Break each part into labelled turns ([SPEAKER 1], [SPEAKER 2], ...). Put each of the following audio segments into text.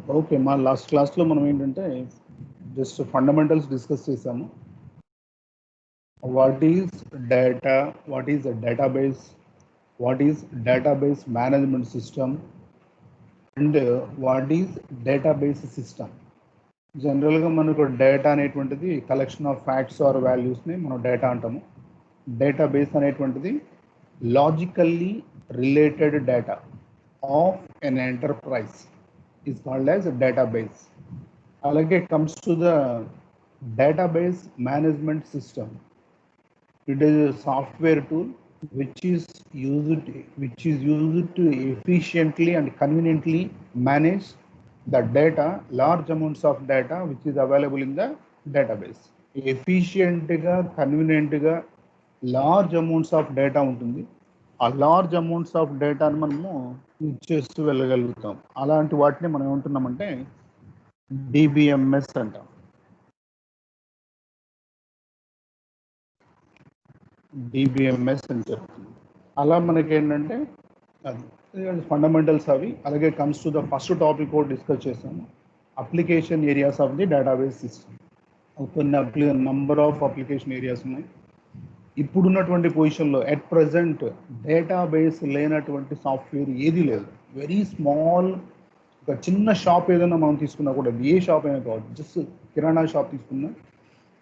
[SPEAKER 1] Okay, మా last క్లాస్లో మనం ఏంటంటే జస్ట్ ఫండమెంటల్స్ డిస్కస్ చేసాము. What is data, what is database, what is database management system and what is database system. జనరల్గా మనకు డేటా అనేటువంటిది కలెక్షన్ ఆఫ్ ఫ్యాక్ట్స్ ఆర్ వాల్యూస్ని మనం డేటా అంటాము. డేటాబేస్ అనేటువంటిది logically related data of an enterprise is called as a database. Alage comes to the database management system. It is a software tool which is used to efficiently and conveniently manage the data, large amounts of data which is available in the database. Efficient ga, convenient ga, large amounts of data ఉంటుంది. ఆ large amounts of డేటాను మనము చేస్తూ వెళ్ళగలుగుతాం. అలాంటి వాటిని మనం ఏమంటున్నామంటే DBMS అంటాం. DBMS అని చెప్తుంది. అలా మనకి ఏంటంటే అది ఫండమెంటల్స్ అవి. అలాగే comes to the first topic కూడా డిస్కస్ చేసాము, application areas of the database system. కొన్ని నంబర్ ఆఫ్ అప్లికేషన్ ఏరియాస్ ఉన్నాయి. ఇప్పుడున్నటువంటి పొజిషన్లో ఎట్ ప్రజెంట్ డేటాబేస్ లేనటువంటి సాఫ్ట్వేర్ ఏది లేదు. వెరీ స్మాల్, ఒక చిన్న షాప్ ఏదైనా మనం తీసుకున్నా కూడా, ఏ షాప్ అయినా కావచ్చు, జస్ట్ కిరాణా షాప్ తీసుకున్నా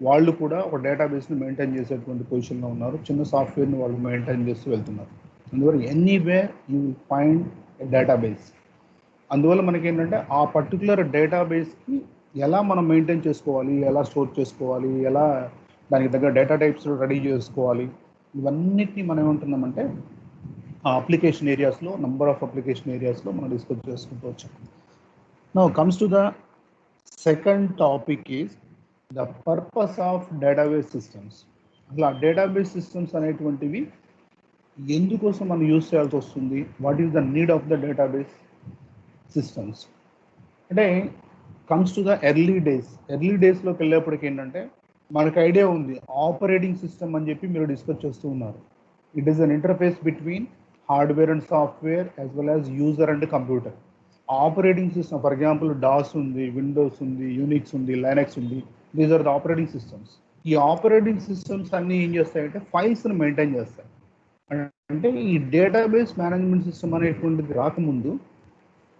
[SPEAKER 1] వాళ్ళు కూడా ఒక డేటాబేస్ని మెయింటైన్ చేసేటువంటి పొజిషన్లో ఉన్నారు. చిన్న సాఫ్ట్వేర్ని వాళ్ళు మెయింటైన్ చేస్తూ వెళ్తున్నారు. అందువల్ల anywhere you will find a database. అందువల్ల మనకి ఏంటంటే ఆ పర్టికులర్ డేటాబేస్కి ఎలా మనం మెయింటైన్ చేసుకోవాలి, ఎలా స్టోర్ చేసుకోవాలి, ఎలా దానికి తగ్గ డేటా టైప్స్ రెడీ చేసుకోవాలి, ఇవన్నిటిని మనం ఏమంటున్నామంటే ఆ అప్లికేషన్ ఏరియాస్లో, నంబర్ ఆఫ్ అప్లికేషన్ ఏరియాస్లో మనం డిస్కస్ చేసుకుంటూ వచ్చాం. Now comes to the second topic is the purpose of database systems. అసలు ఆ డేటాబేస్ సిస్టమ్స్ అనేటువంటివి ఎందుకోసం మనం యూజ్ చేయాల్సి వస్తుంది, what is the need of the database systems అంటే కమ్స్ టు ద ఎర్లీ డేస్లోకి వెళ్ళేప్పటికి ఏంటంటే మనకు ఐడియా ఉంది, ఆపరేటింగ్ సిస్టమ్ అని చెప్పి మీరు డిస్కస్ చేస్తూ ఉన్నారు. It is an interface between hardware and software as well as user and computer. Operating system for example DOS ఉంది, విండోస్ ఉంది, యూనిక్స్ ఉంది, లైనక్స్ ఉంది. These are the operating systems. ఈ ఆపరేటింగ్ సిస్టమ్స్ అన్నీ ఏం చేస్తాయంటే ఫైల్స్ని మెయింటైన్ చేస్తాయి. అంటే ఈ డేటాబేస్ మేనేజ్మెంట్ సిస్టమ్ అనేటువంటిది రాకముందు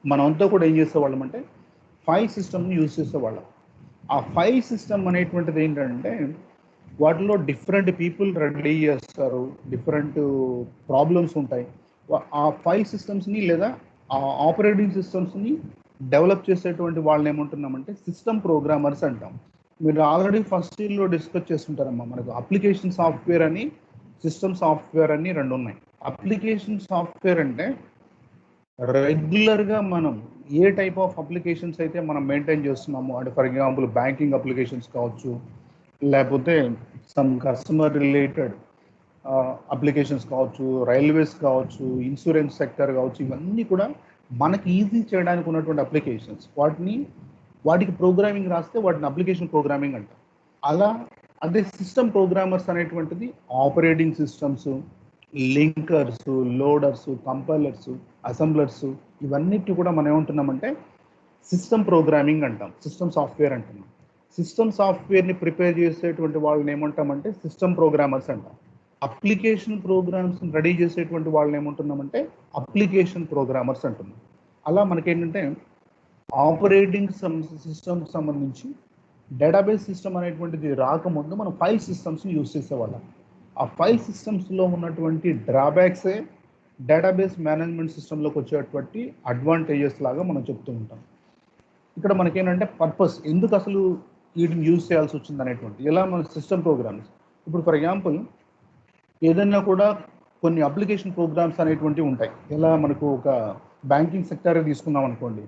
[SPEAKER 1] మనమంతా కూడా ఏం చేసేవాళ్ళం అంటే ఫైల్ సిస్టమ్ని యూజ్ చేసేవాళ్ళం. ఆ ఫైల్ సిస్టమ్ అనేటువంటిది ఏంటంటే వాటిలో డిఫరెంట్ పీపుల్ రెడీ చేస్తారు, డిఫరెంట్ ప్రాబ్లమ్స్ ఉంటాయి. ఆ ఫైల్ సిస్టమ్స్ని లేదా ఆ ఆపరేటింగ్ సిస్టమ్స్ని డెవలప్ చేసేటువంటి వాళ్ళని ఏమంటున్నామంటే సిస్టమ్ ప్రోగ్రామర్స్ అంటాం. మీరు ఆల్రెడీ ఫస్ట్ ఇయర్లో డిస్కస్ చేస్తుంటారమ్మా, మనకు అప్లికేషన్ సాఫ్ట్వేర్ అని, సిస్టమ్ సాఫ్ట్వేర్ అని రెండు ఉన్నాయి. అప్లికేషన్ సాఫ్ట్వేర్ అంటే రెగ్యులర్గా మనం ఏ టైప్ ఆఫ్ అప్లికేషన్స్ అయితే మనం మెయింటైన్ చేస్తున్నామో, అంటే ఫర్ ఎగ్జాంపుల్ బ్యాంకింగ్ అప్లికేషన్స్ కావచ్చు, లేకపోతే సమ్ కస్టమర్ రిలేటెడ్ అప్లికేషన్స్ కావచ్చు, రైల్వేస్ కావచ్చు, ఇన్సూరెన్స్ సెక్టర్ కావచ్చు, ఇవన్నీ కూడా మనకి ఈజీ చేయడానికి ఉన్నటువంటి అప్లికేషన్స్. వాటికి ప్రోగ్రామింగ్ రాస్తే వాటిని అప్లికేషన్ ప్రోగ్రామింగ్ అంటారు. అలా అదే సిస్టమ్ ప్రోగ్రామర్స్ అనేటువంటిది operating systems, linkers, loaders, compilers, assemblers, ఇవన్నిటి కూడా మనం ఏమంటున్నామంటే సిస్టమ్ ప్రోగ్రామింగ్ అంటాం, సిస్టమ్ సాఫ్ట్వేర్ అంటున్నాం. సిస్టమ్ సాఫ్ట్వేర్ని ప్రిపేర్ చేసేటువంటి వాళ్ళని ఏమంటామంటే సిస్టమ్ ప్రోగ్రామర్స్ అంటాం. అప్లికేషన్ ప్రోగ్రామ్స్ రెడీ చేసేటువంటి వాళ్ళని ఏమంటున్నామంటే అప్లికేషన్ ప్రోగ్రామర్స్ అంటున్నాం. అలా మనకేంటంటే ఆపరేటింగ్ సిస్టమ్ సంబంధించి డేటాబేస్ సిస్టమ్ అనేటువంటిది రాకముందు మనం ఫైల్ సిస్టమ్స్ని యూజ్ చేసేవాళ్ళం. ఆ ఫైల్ సిస్టమ్స్లో ఉన్నటువంటి డ్రాబ్యాక్సే డేటాబేస్ మేనేజ్మెంట్ సిస్టంలోకి వచ్చేటువంటి అడ్వాంటేజెస్ లాగా మనం చెప్తూ ఉంటాం. ఇక్కడ మనకేంటంటే పర్పస్, ఎందుకు అసలు వీటిని యూజ్ చేయాల్సి వచ్చింది అనేటువంటి, ఎలా మన సిస్టమ్ ప్రోగ్రామ్స్. ఇప్పుడు ఫర్ ఎగ్జాంపుల్ ఏదైనా కూడా కొన్ని అప్లికేషన్ ప్రోగ్రామ్స్ అనేటువంటివి ఉంటాయి. ఎలా మనకు ఒక బ్యాంకింగ్ సెక్టర్ తీసుకున్నాం అనుకోండి,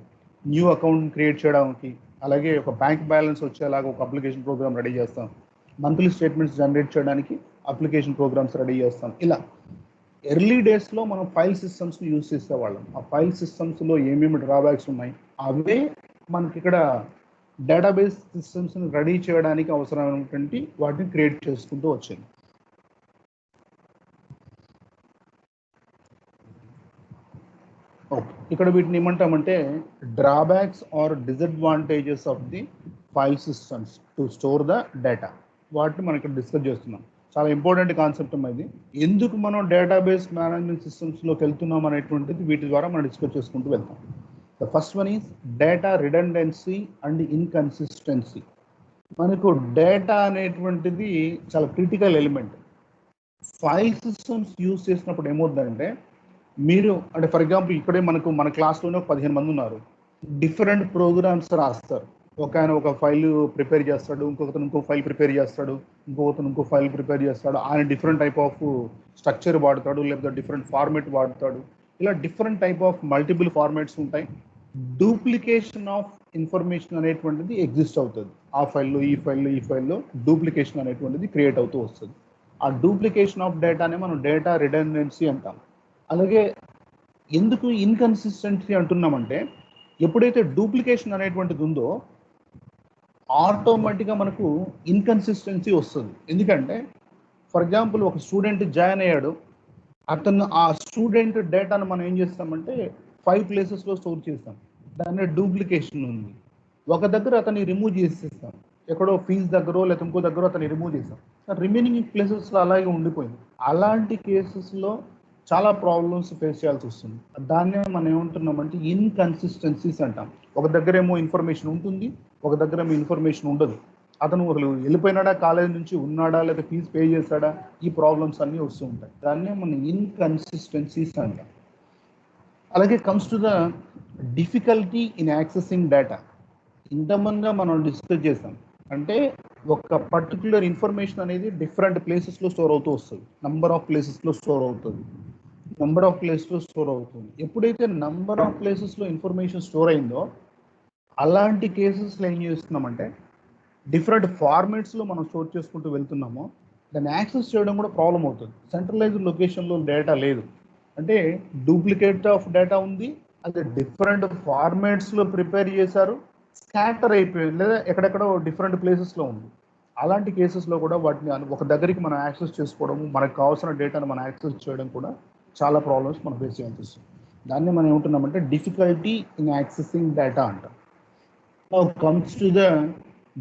[SPEAKER 1] న్యూ అకౌంట్ క్రియేట్ చేయడానికి, అలాగే ఒక బ్యాంక్ బ్యాలెన్స్ వచ్చేలాగా ఒక అప్లికేషన్ ప్రోగ్రామ్ రెడీ చేస్తాం. మంత్లీ స్టేట్మెంట్స్ జనరేట్ చేయడానికి అప్లికేషన్ ప్రోగ్రామ్స్ రెడీ చేస్తాం. ఇలా ఎర్లీ డేస్లో మనం ఫైల్ సిస్టమ్స్ని యూజ్ చేసేవాళ్ళం. ఆ ఫైల్ సిస్టమ్స్లో ఏమేమి డ్రాబ్యాక్స్ ఉన్నాయి, అవే మనకి ఇక్కడ డేటాబేస్ సిస్టమ్స్ని రెడీ చేయడానికి అవసరమైనటువంటి వాటిని క్రియేట్ చేసుకుంటూ వచ్చింది. ఓకే, ఇక్కడ వీటిని ఏమంటామంటే drawbacks or disadvantages of the file systems to store the data. వాటిని మనం ఇక్కడ డిస్కస్ చేస్తున్నాం. చాలా ఇంపార్టెంట్ కాన్సెప్ట్ ఇది. ఎందుకు మనం డేటాబేస్ మేనేజ్మెంట్ సిస్టమ్స్లోకి వెళ్తున్నాం అనేటువంటిది వీటి ద్వారా మనం డిస్కస్ చేసుకుంటూ వెళ్తాం. The first one is data redundancy and inconsistency. మనకు డేటా అనేటువంటిది చాలా critical element. File systems use చేసినప్పుడు ఏమవుతుందంటే మీరు అంటే ఫర్ ఎగ్జాంపుల్ ఇక్కడే మన క్లాస్లోనే ఒక 15 మంది ఉన్నారు. డిఫరెంట్ ప్రోగ్రామ్స్ రాస్తారు. ఒక ఆయన ఒక ఫైల్ ప్రిపేర్ చేస్తాడు, ఇంకొకతను ఇంకో ఫైల్ ప్రిపేర్ చేస్తాడు, ఇంకొకతను ఇంకో ఫైల్ ప్రిపేర్ చేస్తాడు. ఆయన డిఫరెంట్ టైప్ ఆఫ్ స్ట్రక్చర్ వాడతాడు, లేకపోతే డిఫరెంట్ ఫార్మేట్ వాడతాడు. ఇలా different type of multiple formats ఉంటాయి. డూప్లికేషన్ ఆఫ్ ఇన్ఫర్మేషన్ అనేటువంటిది ఎగ్జిస్ట్ అవుతుంది. ఆ ఫైల్లో ఈ ఫైల్లో డూప్లికేషన్ అనేటువంటిది క్రియేట్ అవుతూ వస్తుంది. ఆ డూప్లికేషన్ ఆఫ్ డేటానే మనం డేటా రిడెండెన్సీ అంటాం. అలాగే ఎందుకు ఇన్కన్సిస్టెన్సీ అంటున్నామంటే ఎప్పుడైతే డూప్లికేషన్ అనేటువంటిది ఉందో ఆటోమేటిక్గా మనకు ఇన్కన్సిస్టెన్సీ వస్తుంది. ఎందుకంటే ఫర్ ఎగ్జాంపుల్ ఒక స్టూడెంట్ జాయిన్ అయ్యాడు, అతను ఆ స్టూడెంట్ డేటాను మనం ఏం చేస్తామంటే 5 ప్లేసెస్లో స్టోర్ చేస్తాం. దాన్ని డూప్లికేషన్ ఉంది. ఒక దగ్గర అతన్ని రిమూవ్ చేసేస్తాం, ఎక్కడో ఫీజు దగ్గర లేకపోతే ఇంకో దగ్గర అతన్ని రిమూవ్ చేస్తాం. రిమైనింగ్ ప్లేసెస్లో అలాగే ఉండిపోయింది. అలాంటి కేసెస్లో చాలా ప్రాబ్లమ్స్ ఫేస్ చేయాల్సి వస్తుంది. దాన్నే మనం ఏమంటున్నామంటే ఇన్కన్సిస్టెన్సీస్ అంటాం. ఒక దగ్గర ఏమో ఇన్ఫర్మేషన్ ఉంటుంది, ఒక దగ్గర ఏమో ఇన్ఫర్మేషన్ ఉండదు. అతను వెళ్ళిపోయినాడా, కాలేజ్ నుంచి ఉన్నాడా, లేదా ఫీజు పే చేశాడా, ఈ ప్రాబ్లమ్స్ అన్నీ వస్తూ ఉంటాయి. దాన్నే మనం ఇన్కన్సిస్టెన్సీస్ అంటాం. అలాగే comes to the difficulty in accessing data. ఇంతమందిగా మనం డిస్కస్ చేస్తాం. అంటే ఒక పర్టికులర్ ఇన్ఫర్మేషన్ అనేది డిఫరెంట్ ప్లేసెస్లో స్టోర్ అవుతూ వస్తుంది. నంబర్ ఆఫ్ ప్లేసెస్లో స్టోర్ అవుతుంది. ఎప్పుడైతే నంబర్ ఆఫ్ ప్లేసెస్లో ఇన్ఫర్మేషన్ స్టోర్ అయిందో అలాంటి కేసెస్లో ఏం చేస్తున్నామంటే డిఫరెంట్ ఫార్మేట్స్లో మనం స్టోర్ చేసుకుంటూ వెళ్తున్నామో దాన్ని యాక్సెస్ చేయడం కూడా ప్రాబ్లం అవుతుంది. సెంట్రలైజ్డ్ లొకేషన్లో డేటా లేదు, అంటే డూప్లికేట్ ఆఫ్ డేటా ఉంది, అది డిఫరెంట్ ఫార్మేట్స్లో ప్రిపేర్ చేశారు, స్కాటర్ అయిపోయింది, లేదా ఎక్కడెక్కడో డిఫరెంట్ ప్లేసెస్లో ఉంది. అలాంటి కేసెస్లో కూడా వాటిని ఒక దగ్గరికి మనం యాక్సెస్ చేసుకోవడం, మనకు కావాల్సిన డేటాను మనం యాక్సెస్ చేయడం కూడా చాలా ప్రాబ్లమ్స్ మనం ఫేస్ చేయాల్సి వస్తుంది. దాన్ని మనం ఏమంటున్నామంటే డిఫికల్టీ ఇన్ యాక్సెసింగ్ డేటా అంటాం. Now comes to the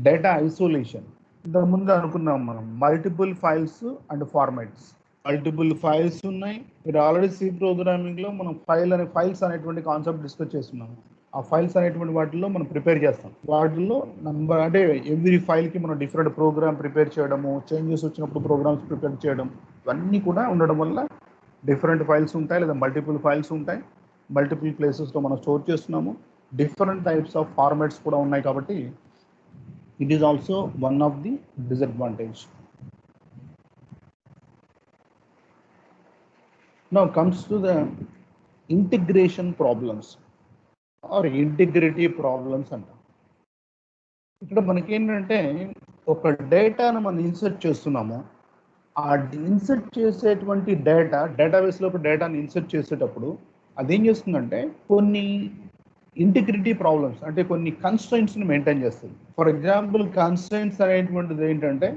[SPEAKER 1] data isolation. ఇంతకుముందు అనుకున్నాం మనం multiple files and formats. Multiple files ఉన్నాయి. మీరు ఆల్రెడీ సి ప్రోగ్రామింగ్లో మనం ఫైల్స్ అనేటువంటి కాన్సెప్ట్ డిస్కస్ చేస్తున్నాము. ఆ ఫైల్స్ అనేటువంటి వాటిల్లో మనం ప్రిపేర్ చేస్తాం. వాటిల్లో నంబర్ అంటే ఎవ్రీ ఫైల్కి మనం డిఫరెంట్ ప్రోగ్రామ్ ప్రిపేర్ చేయడము, చేంజెస్ వచ్చినప్పుడు ప్రోగ్రామ్స్ ప్రిపేర్ చేయడం, ఇవన్నీ కూడా ఉండడం వల్ల డిఫరెంట్ ఫైల్స్ ఉంటాయి, లేదా మల్టిపుల్ ఫైల్స్ ఉంటాయి. మల్టిపుల్ ప్లేసెస్లో మనం స్టోర్ చేస్తున్నాము. డిఫరెంట్ టైప్స్ ఆఫ్ ఫార్మాట్స్ కూడా ఉన్నాయి. కాబట్టి it is also one of the disadvantage. Now comes to the integration problems or integrity problems అంటాం. ఇక్కడ మనకి ఏంటంటే ఒక డేటాను మనం ఇన్సర్ట్ చేస్తున్నాము. ఆ ఇన్సర్ట్ చేసేటువంటి డేటాబేస్లో డేటాను ఇన్సర్ట్ చేసేటప్పుడు అదేం చేస్తుందంటే కొన్ని ఇంటిగ్రిటీ ప్రాబ్లమ్స్, అంటే కొన్ని కన్స్ట్రైంట్స్ని మెయింటైన్ చేస్తుంది. ఫర్ ఎగ్జాంపుల్ కన్స్ట్రైంట్స్ అనేటువంటిది ఏంటంటే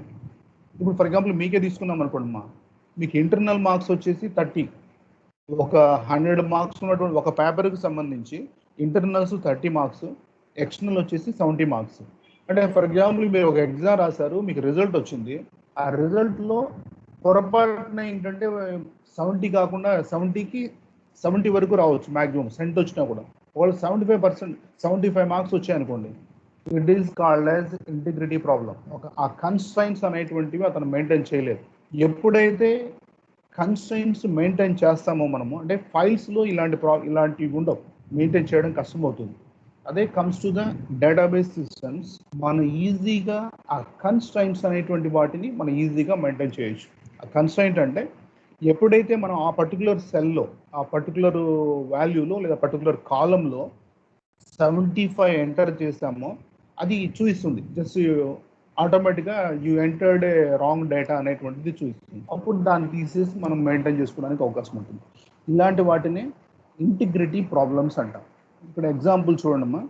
[SPEAKER 1] ఇప్పుడు ఫర్ ఎగ్జాంపుల్ మీకే తీసుకున్నాం అనుకోండి, మీకు ఇంటర్నల్ మార్క్స్ వచ్చేసి 30, ఒక 100 మార్క్స్ ఉన్నటువంటి ఒక పేపర్కి సంబంధించి ఇంటర్నల్స్ 30 మార్క్స్, ఎక్స్టర్నల్ వచ్చేసి 70 మార్క్స్. అంటే ఫర్ ఎగ్జాంపుల్ మీరు ఒక ఎగ్జామ్ రాశారు, మీకు రిజల్ట్ వచ్చింది. ఆ రిజల్ట్లో పొరపాటున ఏంటంటే 70 కాకుండా 70కి 70 వరకు రావచ్చు, మ్యాక్సిమం 70 వచ్చినా కూడా. వాళ్ళు 75 మార్క్స్ వచ్చాయనుకోండి, it is called as integrity problem. ఆ కన్స్ట్రైంట్స్ అనేటువంటివి అతను మెయింటైన్ చేయలేదు. ఎప్పుడైతే కన్స్ట్రైంట్స్ మెయింటైన్ చేస్తామో మనము, అంటే ఫైల్స్లో ఇలాంటివి ఉండవు, మెయింటైన్ చేయడం కష్టమవుతుంది. అదే comes to the database systems, మనం ఈజీగా ఆ కన్స్ట్రైంట్స్ అనేటువంటి వాటిని మనం ఈజీగా మెయింటైన్ చేయొచ్చు. ఆ కన్స్ట్రైంట్ అంటే ఎప్పుడైతే మనం ఆ పర్టికులర్ సెల్లో, ఆ పర్టికులర్ వాల్యూలో లేదా పర్టికులర్ కాలంలో 75 ఎంటర్ చేసామో అది చూపిస్తుంది. జస్ట్ ఆటోమేటిక్గా you entered A wrong data అనేటువంటిది చూపిస్తుంది. అప్పుడు దాన్ని తీసేసి మనం మెయింటైన్ చేసుకోవడానికి అవకాశం ఉంటుంది. ఇలాంటి వాటిని ఇంటిగ్రిటీ ప్రాబ్లమ్స్ అంటాం. ఇక్కడ ఎగ్జాంపుల్ చూడండి,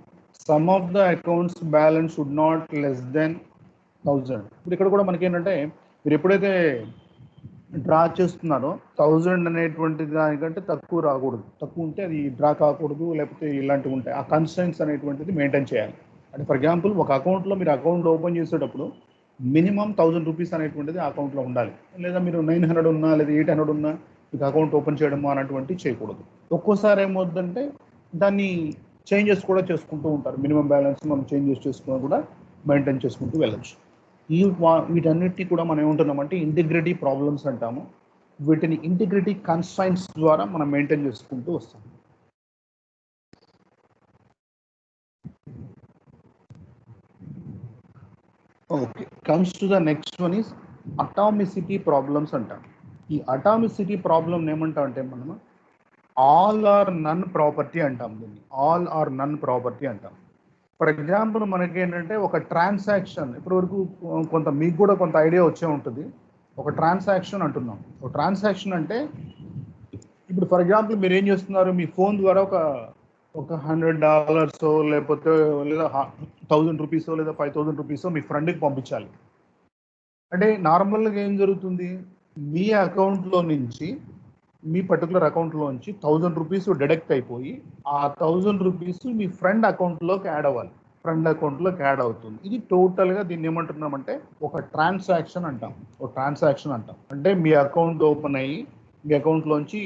[SPEAKER 1] some of the accounts balance should not less than 1000. ఇప్పుడు ఇక్కడ కూడా మనకి ఏంటంటే మీరు ఎప్పుడైతే డ్రా చేస్తున్నారో 1000 అనేటువంటి దానికంటే తక్కువ రాకూడదు. తక్కువ ఉంటే అది డ్రా కాకూడదు, లేకపోతే ఇలాంటివి ఉంటాయి. ఆ కన్స్ట్రెంట్స్ అనేటువంటిది మెయింటైన్ చేయాలి. అంటే ఫర్ ఎగ్జాంపుల్ ఒక అకౌంట్లో మీరు అకౌంట్ ఓపెన్ చేసేటప్పుడు మినిమం 1000 రూపీస్ అనేటువంటిది ఆ అకౌంట్లో ఉండాలి. లేదా మీరు 900 ఉన్నా లేదా 800 ఉన్నా మీకు అకౌంట్ ఓపెన్ చేయడము అనేటువంటివి చేయకూడదు. ఒక్కోసారి ఏమవుతుందంటే దాన్ని చేంజెస్ కూడా చేసుకుంటూ ఉంటారు. మినిమం బ్యాలెన్స్ మనం చేంజెస్ చేసుకుని కూడా మెయింటైన్ చేసుకుంటూ వెళ్ళచ్చు. వీటన్నిటిని కూడా మనం ఏమంటున్నామంటే ఇంటిగ్రిటీ ప్రాబ్లమ్స్ అంటాము. వీటిని ఇంటిగ్రిటీ కన్స్ట్రైంట్స్ ద్వారా మనం మెయింటైన్ చేసుకుంటూ వస్తాం. Okay, comes to the next one is atomicity problems అంటాం. ఈ అటామిసిటీ ప్రాబ్లం ఏమంటాం అంటే మనం ఆల్ ఆర్ నన్ ప్రాపర్టీ అంటాం. దీన్ని ఆల్ ఆర్ నన్ ప్రాపర్టీ అంటాం. ఫర్ ఎగ్జాంపుల్ మనకి ఏంటంటే ఒక ట్రాన్సాక్షన్ ఇప్పటివరకు కొంత మీకు కూడా కొంత ఐడియా వచ్చే ఉంటుంది. ఒక ట్రాన్సాక్షన్ అంటున్నాం. ఒక ట్రాన్సాక్షన్ అంటే ఇప్పుడు ఫర్ ఎగ్జాంపుల్ మీరు ఏం చేస్తున్నారు, మీ ఫోన్ ద్వారా ఒక $100 లేకపోతే లేదా 1000 రూపీస్ లేదా 5000 రూపీస్ మీ ఫ్రెండ్కి పంపించాలి. అంటే నార్మల్గా ఏం జరుగుతుంది, మీ అకౌంట్లో నుంచి మీ పర్టికులర్ అకౌంట్లో నుంచి 1000 రూపీస్ డిడక్ట్ అయిపోయి ఆ 1000 రూపీస్ మీ ఫ్రెండ్ అకౌంట్లోకి యాడ్ అవ్వాలి. ఫ్రెండ్ అకౌంట్లోకి యాడ్ అవుతుంది. ఇది టోటల్గా దీన్ని ఏమంటున్నామంటే ఒక ట్రాన్సాక్షన్ అంటాం. ఒక ట్రాన్సాక్షన్ అంటాం అంటే మీ అకౌంట్ ఓపెన్ అయ్యి మీ అకౌంట్లోంచి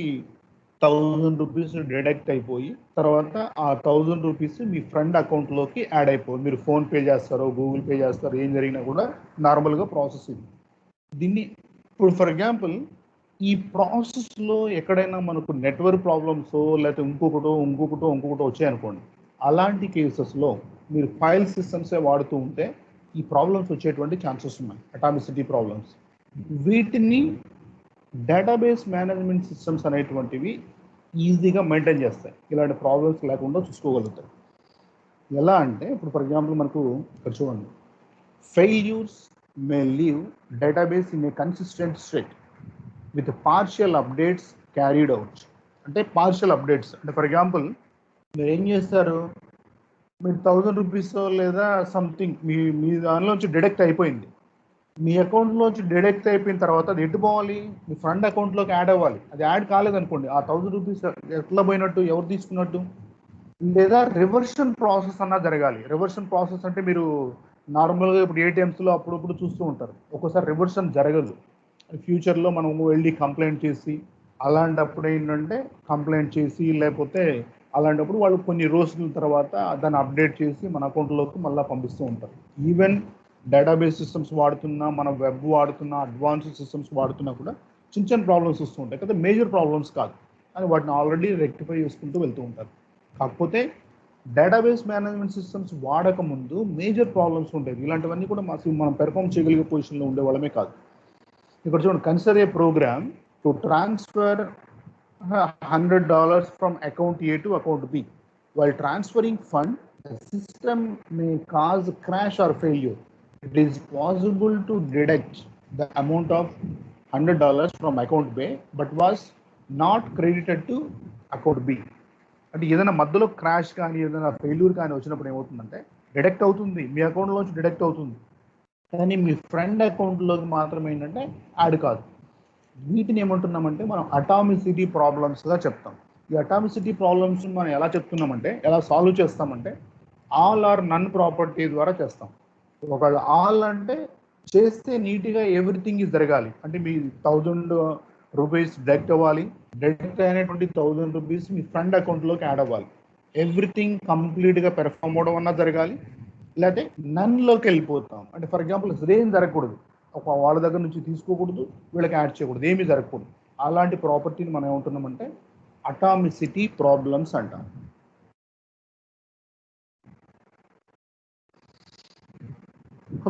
[SPEAKER 1] 1000 రూపీస్ డిడక్ట్ అయిపోయి తర్వాత ఆ 1000 రూపీస్ మీ ఫ్రెండ్ అకౌంట్లోకి యాడ్ అయిపోయి మీరు ఫోన్పే చేస్తారో గూగుల్ పే చేస్తారో ఏం జరిగినా కూడా నార్మల్గా ప్రాసెస్ ఇది. దీన్ని ఇప్పుడు ఫర్ ఎగ్జాంపుల్ ఈ ప్రాసెస్లో ఎక్కడైనా మనకు నెట్వర్క్ ప్రాబ్లమ్స్ లేకపోతే ఇంకొకటో వచ్చాయనుకోండి, అలాంటి కేసెస్లో మీరు ఫైల్ సిస్టమ్సే వాడుతూ ఉంటే ఈ ప్రాబ్లమ్స్ వచ్చేటువంటి ఛాన్సెస్ ఉన్నాయి, అటామిసిటీ ప్రాబ్లమ్స్. వీటిని డేటాబేస్ మేనేజ్మెంట్ సిస్టమ్స్ అనేటువంటివి ఈజీగా మెయింటైన్ చేస్తాయి, ఇలాంటి ప్రాబ్లమ్స్ లేకుండా చూసుకోగలుగుతాయి. ఎలా అంటే ఇప్పుడు ఫర్ ఎగ్జాంపుల్ మనకు ఇక్కడ చూడండి, failures may leave database in a consistent state with partial updates carried out. అంటే పార్షియల్ అప్డేట్స్ అంటే ఫర్ ఎగ్జాంపుల్ మీరు ఏం చేస్తారు, మీరు 1000 రూపీస్ లేదా సంథింగ్ మీ దానిలోంచి డిడక్ట్ అయిపోయింది. మీ అకౌంట్లోంచి డిడక్ట్ అయిపోయిన తర్వాత అది ఎటు పోవాలి, మీ ఫ్రెండ్ అకౌంట్లోకి యాడ్ అవ్వాలి. అది యాడ్ కాలేదనుకోండి, ఆ 1000 రూపీస్ ఎట్లా పోయినట్టు, ఎవరు తీసుకున్నట్టు? లేదా రివర్షన్ ప్రాసెస్ అన్నా జరగాలి. రివర్షన్ ప్రాసెస్ అంటే మీరు నార్మల్గా ఇప్పుడు ఏటీఎంస్లో అప్పుడప్పుడు చూస్తూ ఉంటారు, ఒక్కోసారి రివర్షన్ జరగదు. ఫ్యూచర్లో మనం వెళ్ళి కంప్లైంట్ చేసి అలాంటప్పుడు ఏంటంటే కంప్లైంట్ చేసి లేకపోతే అలాంటప్పుడు వాళ్ళు కొన్ని రోజుల తర్వాత దాన్ని అప్డేట్ చేసి మన అకౌంట్లోకి మళ్ళీ పంపిస్తూ ఉంటారు. ఈవెన్ డేటాబేస్ సిస్టమ్స్ వాడుతున్నా, మన వెబ్ వాడుతున్నా, అడ్వాన్స్డ్ సిస్టమ్స్ వాడుతున్నా కూడా చిన్న చిన్న ప్రాబ్లమ్స్ వస్తూ ఉంటాయి కదా, మేజర్ ప్రాబ్లమ్స్ కాదు, అని వాటిని ఆల్రెడీ రెక్టిఫై చేసుకుంటూ వెళ్తూ ఉంటారు. కాకపోతే డేటాబేస్ మేనేజ్మెంట్ సిస్టమ్స్ వాడక ముందు మేజర్ ప్రాబ్లమ్స్ ఉండేవి. ఇలాంటివన్నీ కూడా మనం పెర్ఫామ్ చేయగలిగే పొజిషన్లో ఉండే వాళ్ళమే కాదు. ఇక్కడ చూడండి, consider a program to transfer $100 from account A to account B. While transferring fund the system may cause crash or failure. It is possible to deduct the amount of $100 from account B but was not credited to account B. అంటే ఏదైనా మధ్యలో crash కానీ ఏదైనా failure కానీ వచ్చినప్పుడు ఏమవుతుందంటే deduct అవుతుంది, మీ అకౌంట్లోంచి deduct అవుతుంది, కానీ మీ ఫ్రెండ్ అకౌంట్లోకి మాత్రం ఏంటంటే యాడ్ కాదు. వీటిని ఏమంటున్నామంటే మనం అటామిసిటీ ప్రాబ్లమ్స్గా చెప్తాం. ఈ అటామిసిటీ ప్రాబ్లమ్స్ మనం ఎలా చెప్తున్నామంటే, ఎలా సాల్వ్ చేస్తామంటే ఆల్ ఆర్ నన్ ప్రాపర్టీ ద్వారా చేస్తాం. ఒక ఆల్ అంటే చేస్తే నీట్గా ఎవ్రీథింగ్ ఇది జరగాలి. అంటే మీ 1000 రూపీస్ డిడక్ట్ అవ్వాలి, డిడక్ట్ అయినటువంటి 1000 రూపీస్ మీ ఫ్రెండ్ అకౌంట్లోకి యాడ్ అవ్వాలి. ఎవ్రీథింగ్ కంప్లీట్గా పెర్ఫామ్ అవ్వడం అన్నా జరగాలి, లేకపోతే నన్లోకి వెళ్ళిపోతాం. అంటే ఫర్ ఎగ్జాంపుల్ ఏం జరగకూడదు, ఒక వాళ్ళ దగ్గర నుంచి తీసుకోకూడదు, వీళ్ళకి యాడ్ చేయకూడదు, ఏమీ జరగకూడదు. అలాంటి ప్రాపర్టీని మనం ఏమంటున్నామంటే అటామిసిటీ ప్రాబ్లమ్స్ అంటాం.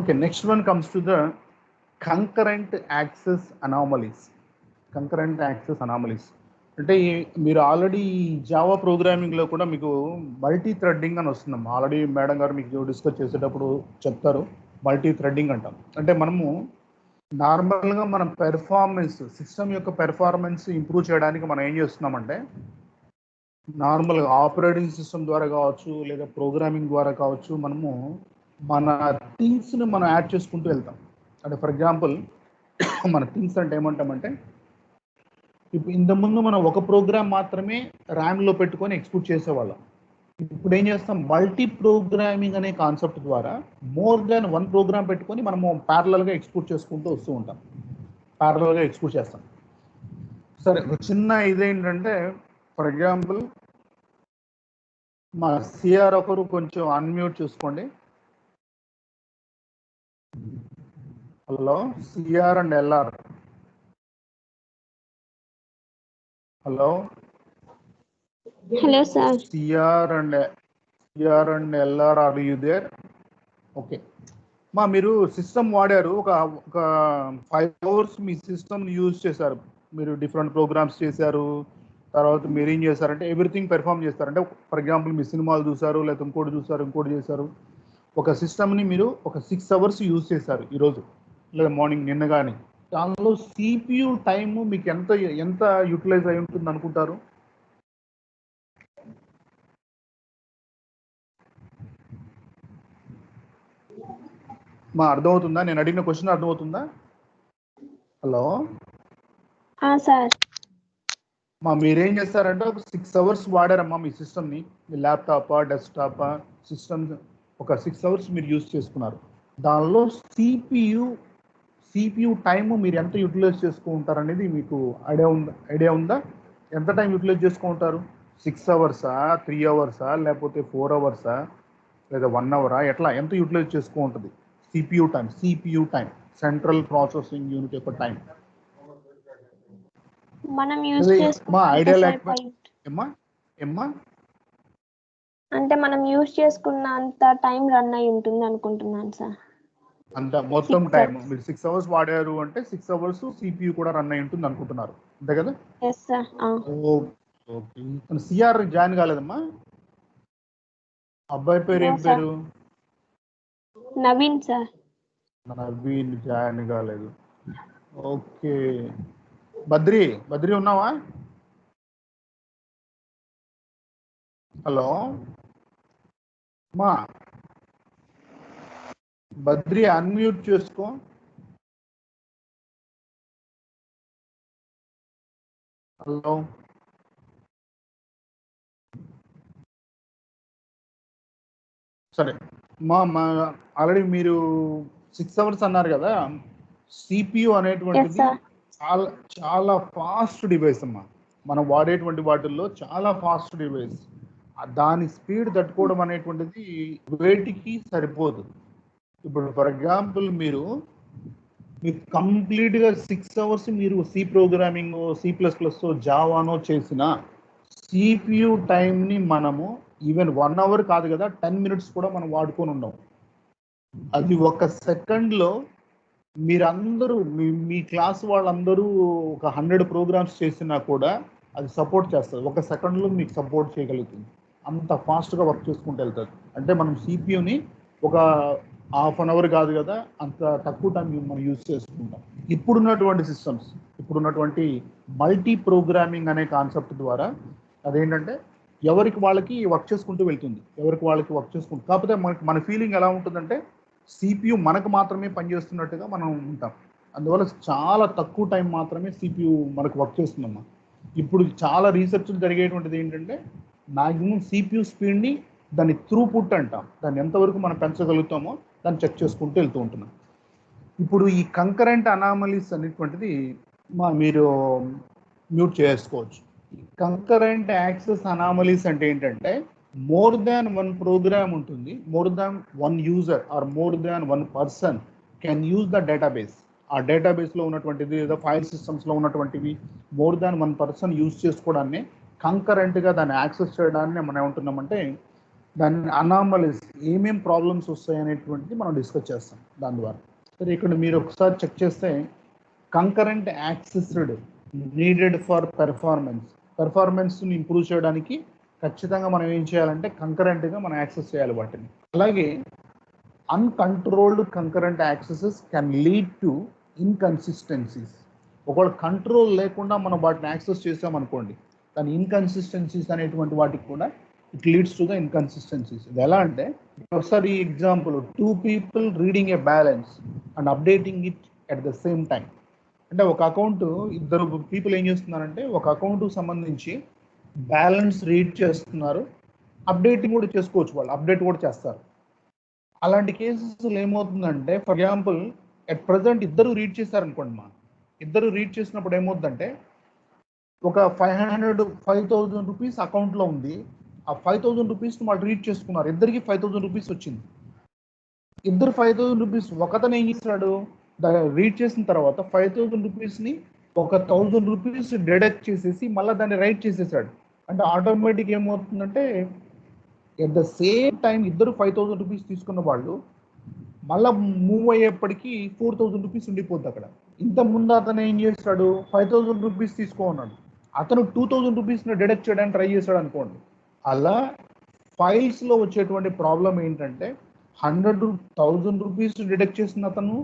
[SPEAKER 1] Okay, next one comes to the concurrent access anomalies. Concurrent access anomalies అంటే మీరు ఆల్రెడీ జావా ప్రోగ్రామింగ్లో కూడా మీకు మల్టీ థ్రెడ్డింగ్ అని వస్తుందమ్మా. ఆల్రెడీ మేడం గారు మీకు డిస్కస్ చేసేటప్పుడు చెప్తారు, మల్టీ థ్రెడ్డింగ్ అంటాం. అంటే మనము నార్మల్గా మనం పెర్ఫార్మెన్స్, సిస్టమ్ యొక్క పెర్ఫార్మెన్స్ ఇంప్రూవ్ చేయడానికి మనం ఏం చేస్తున్నామంటే నార్మల్గా ఆపరేటింగ్ సిస్టమ్ ద్వారా కావచ్చు లేదా ప్రోగ్రామింగ్ ద్వారా కావచ్చు, మనము మన థింగ్స్ని మనం యాడ్ చేసుకుంటూ వెళ్తాం. అంటే ఫర్ ఎగ్జాంపుల్ మన థింగ్స్ అంటే ఏమంటామంటే, ఇప్పుడు ఇంతకుముందు మనం ఒక ప్రోగ్రామ్ మాత్రమే ర్యామ్లో పెట్టుకొని ఎక్స్పోర్ట్ చేసేవాళ్ళం. ఇప్పుడు ఏం చేస్తాం, మల్టీ ప్రోగ్రామింగ్ అనే కాన్సెప్ట్ ద్వారా మోర్ దాన్ వన్ ప్రోగ్రామ్ పెట్టుకొని మనము ప్యారలల్గా ఎక్స్పోర్ట్ చేసుకుంటూ వస్తూ ఉంటాం, ప్యారలల్గా ఎక్స్పోర్ట్ చేస్తాం. సరే, ఒక చిన్న ఇదేంటంటే, ఫర్ ఎగ్జాంపుల్ మా సిఆర్ ఒకరు కొంచెం అన్మ్యూట్ చూసుకోండి. Hello CR and LR. Hello
[SPEAKER 2] sir.
[SPEAKER 1] CR and LR, are you there? Okay మా, మీరు సిస్టమ్ వాడారు, ఒక 5 hours మీ సిస్టమ్ యూజ్ చేశారు, మీరు డిఫరెంట్ ప్రోగ్రామ్స్ చేశారు, తర్వాత మీరు ఏం చేశారంటే ఎవ్రీథింగ్ పెర్ఫామ్ చేస్తారంటే, ఫర్ ఎగ్జాంపుల్ మీ సినిమాలు చూసారు, లేకపోతే ఇంకోటి చేశారు. ఒక సిస్టమ్ని మీరు ఒక 6 hours యూజ్ చేశారు ఈరోజు, లేదా మార్నింగ్ నిన్న కానీ. దానిలో సిపియు టైము మీకు ఎంత యూటిలైజ్ అయి ఉంటుంది అనుకుంటారు? మా అర్థమవుతుందా? నేను అడిగిన క్వశ్చన్ అర్థమవుతుందా? Hello
[SPEAKER 2] sir.
[SPEAKER 1] మా, మీరేం చేస్తారంటే ఒక 6 hours వాడారమ్మా మీ సిస్టమ్ని, మీ ల్యాప్టాపా డెస్క్టాపా సిస్టమ్, ఒక 6 hours మీరు యూజ్ చేసుకున్నారు. దానిలో సిపియు టైము మీరు ఎంత యూటిలైజ్ చేసుకుంటారు అనేది మీకు ఐడియా ఉందా? ఎంత టైం యూటిలైజ్ చేసుకుంటారు? 6 hours, 3 hours, లేకపోతే 4 hours, లేదా 1 hour, ఎట్లా, ఎంత యూటిలైజ్ చేసుకుంటుంది CPU time, central processing unit యొక్క టైం?
[SPEAKER 2] మనం యూజ్ అంటే మనం యూజ్ చేసుకున్న అంత టైం రన్ అయి ఉంటుంది అనుకుంటున్నాను సార్.
[SPEAKER 1] అంత మొత్తం టైం మీరు 6 hours వాడారు అంటే 6 hours సిపియు కూడా రన్ అయి ఉంటుంది అనుకుంటున్నారు, అంతే కదా?
[SPEAKER 2] Yes sir.
[SPEAKER 1] Okay. CR join కాలేదమ్మా? అబ్బాయి పేరు ఏం పేరు?
[SPEAKER 2] నవీన్ సార్.
[SPEAKER 1] నవీన్ జాయిన్ కాలేదు. ఓకే. బద్రి ఉన్నావా? హలో మా బద్రి, అన్మ్యూట్ చేసుకో. హలో సరే మా ఆల్రెడీ మీరు 6 hours అన్నారు కదా, సిపియు అనేటువంటిది చాలా ఫాస్ట్ డివైస్ అమ్మా. మనం వాడేటువంటి వాటిల్లో చాలా ఫాస్ట్ డివైస్. దాని స్పీడ్ తట్టుకోవడం అనేటువంటిది వేటికి సరిపోదు. ఇప్పుడు ఫర్ ఎగ్జాంపుల్ మీరు కంప్లీట్గా 6 hours మీరు సి ప్రోగ్రామింగ్, C++, జావానో చేసిన సిపియు టైంని మనము ఈవెన్ 1 hour కాదు కదా, 10 minutes కూడా మనం వాడుకొని ఉన్నాం. అది ఒక సెకండ్లో మీరందరూ మీ క్లాస్ వాళ్ళందరూ ఒక 100 programs చేసినా కూడా అది సపోర్ట్ చేస్తుంది, ఒక సెకండ్లో మీకు సపోర్ట్ చేయగలుగుతుంది. అంత ఫాస్ట్గా వర్క్ చేసుకుంటూ వెళ్తుంది. అంటే మనం సిపియుని ఒక 1/2 hour కాదు కదా, అంత తక్కువ టైం మనం యూజ్ చేసుకుంటాం. ఇప్పుడున్నటువంటి సిస్టమ్స్, ఇప్పుడున్నటువంటి మల్టీ ప్రోగ్రామింగ్ అనే కాన్సెప్ట్ ద్వారా అదేంటంటే ఎవరికి వాళ్ళకి వర్క్ చేసుకుంటూ వెళ్తుంది, కాకపోతే మన ఫీలింగ్ ఎలా ఉంటుందంటే సిపియు మనకు మాత్రమే పనిచేస్తున్నట్టుగా మనం ఉంటాం. అందువల్ల చాలా తక్కువ టైం మాత్రమే సిపియు మనకు వర్క్ చేస్తుందమ్మా. ఇప్పుడు చాలా రీసెర్చ్లు జరిగేటువంటిది ఏంటంటే మ్యాక్సిమం సిపియు స్పీడ్ని, దాన్ని త్రూపుట్ అంటాం, దాన్ని ఎంతవరకు మనం పెంచగలుగుతామో దాన్ని చెక్ చేసుకుంటూ వెళ్తూ ఉంటున్నాం. ఇప్పుడు ఈ కంకరెంట్ అనామలీస్ అనేటువంటిది మీరు మ్యూట్ చేసుకోవచ్చు. కంకరెంట్ యాక్సెస్ అనామలీస్ అంటే ఏంటంటే మోర్ దాన్ వన్ ప్రోగ్రామ్ ఉంటుంది, more than one user or more than one person can use the database. ఆ డేటాబేస్లో ఉన్నటువంటిది లేదా ఫైల్ సిస్టమ్స్లో ఉన్నటువంటివి more than one person use చేసుకోవడాన్ని, కంకరెంట్గా దాన్ని యాక్సెస్ చేయడాన్ని మనం ఏమంటున్నామంటే దాన్ని అనామలీస్, ఏమేం ప్రాబ్లమ్స్ వస్తాయి అనేటువంటిది మనం డిస్కస్ చేస్తాం దాని ద్వారా. సరే, ఇక్కడ మీరు ఒకసారి చెక్ చేస్తే కంకరెంట్ యాక్సెస్డ్ నీడెడ్ ఫర్ పెర్ఫార్మెన్స్ని ఇంప్రూవ్ చేయడానికి ఖచ్చితంగా మనం ఏం చేయాలంటే కంకరెంట్గా మనం యాక్సెస్ చేయాలి వాటిని. అలాగే uncontrolled concurrent accesses can lead to inconsistencies. ఒకవేళ కంట్రోల్ లేకుండా మనం వాటిని యాక్సెస్ చేసామనుకోండి, దాని ఇన్కన్సిస్టెన్సీస్ అనేటువంటి వాటికి కూడా it leads to the inconsistencies. ఇది ఎలా అంటే, ఒకసారి example, 2 people reading A balance and updating it at the same time. అంటే ఒక అకౌంట్ ఇద్దరు పీపుల్ ఏం చేస్తున్నారంటే ఒక అకౌంట్కి సంబంధించి బ్యాలెన్స్ రీడ్ చేస్తున్నారు, అప్డేటింగ్ కూడా చేసుకోవచ్చు, వాళ్ళు అప్డేట్ కూడా చేస్తారు. అలాంటి కేసెస్లో ఏమవుతుందంటే ఫర్ ఎగ్జాంపుల్ అట్ ప్రజెంట్ ఇద్దరు రీడ్ చేశారనుకోండి, ఇద్దరు రీడ్ చేసినప్పుడు ఏమవుతుందంటే ఒక 5,000 రూపీస్ అకౌంట్లో ఉంది, ఆ 5,000 రూపీస్ని వాళ్ళు రీడ్ చేసుకున్నారు, ఇద్దరికి 5,000 రూపీస్ వచ్చింది. ఇద్దరు 5,000 రూపీస్ ఒకతను ఏం చేస్తాడు, రీడ్ చేసిన తర్వాత 5,000 రూపీస్ని ఒక 1,000 రూపీస్ డిడక్ట్ చేసేసి మళ్ళీ దాన్ని రైట్ చేసేసాడు. అంటే ఆటోమేటిక్ ఏమవుతుందంటే ఎట్ ద సేమ్ టైం ఇద్దరు 5,000 రూపీస్ తీసుకున్న వాళ్ళు మళ్ళీ మూవ్ అయ్యేప్పటికీ 4,000 రూపీస్ ఉండిపోద్ది అక్కడ. ఇంత ముందు అతను ఏం చేస్తాడు, 5,000 రూపీస్ తీసుకోన్నాడు, అతను 2,000 రూపీస్ని డిడక్ట్ చేయడానికి ట్రై చేశాడు అనుకోండి. అలా ఫైల్స్లో వచ్చేటువంటి ప్రాబ్లం ఏంటంటే 100,000 రూపీస్ డిడక్ట్ చేసిన అతను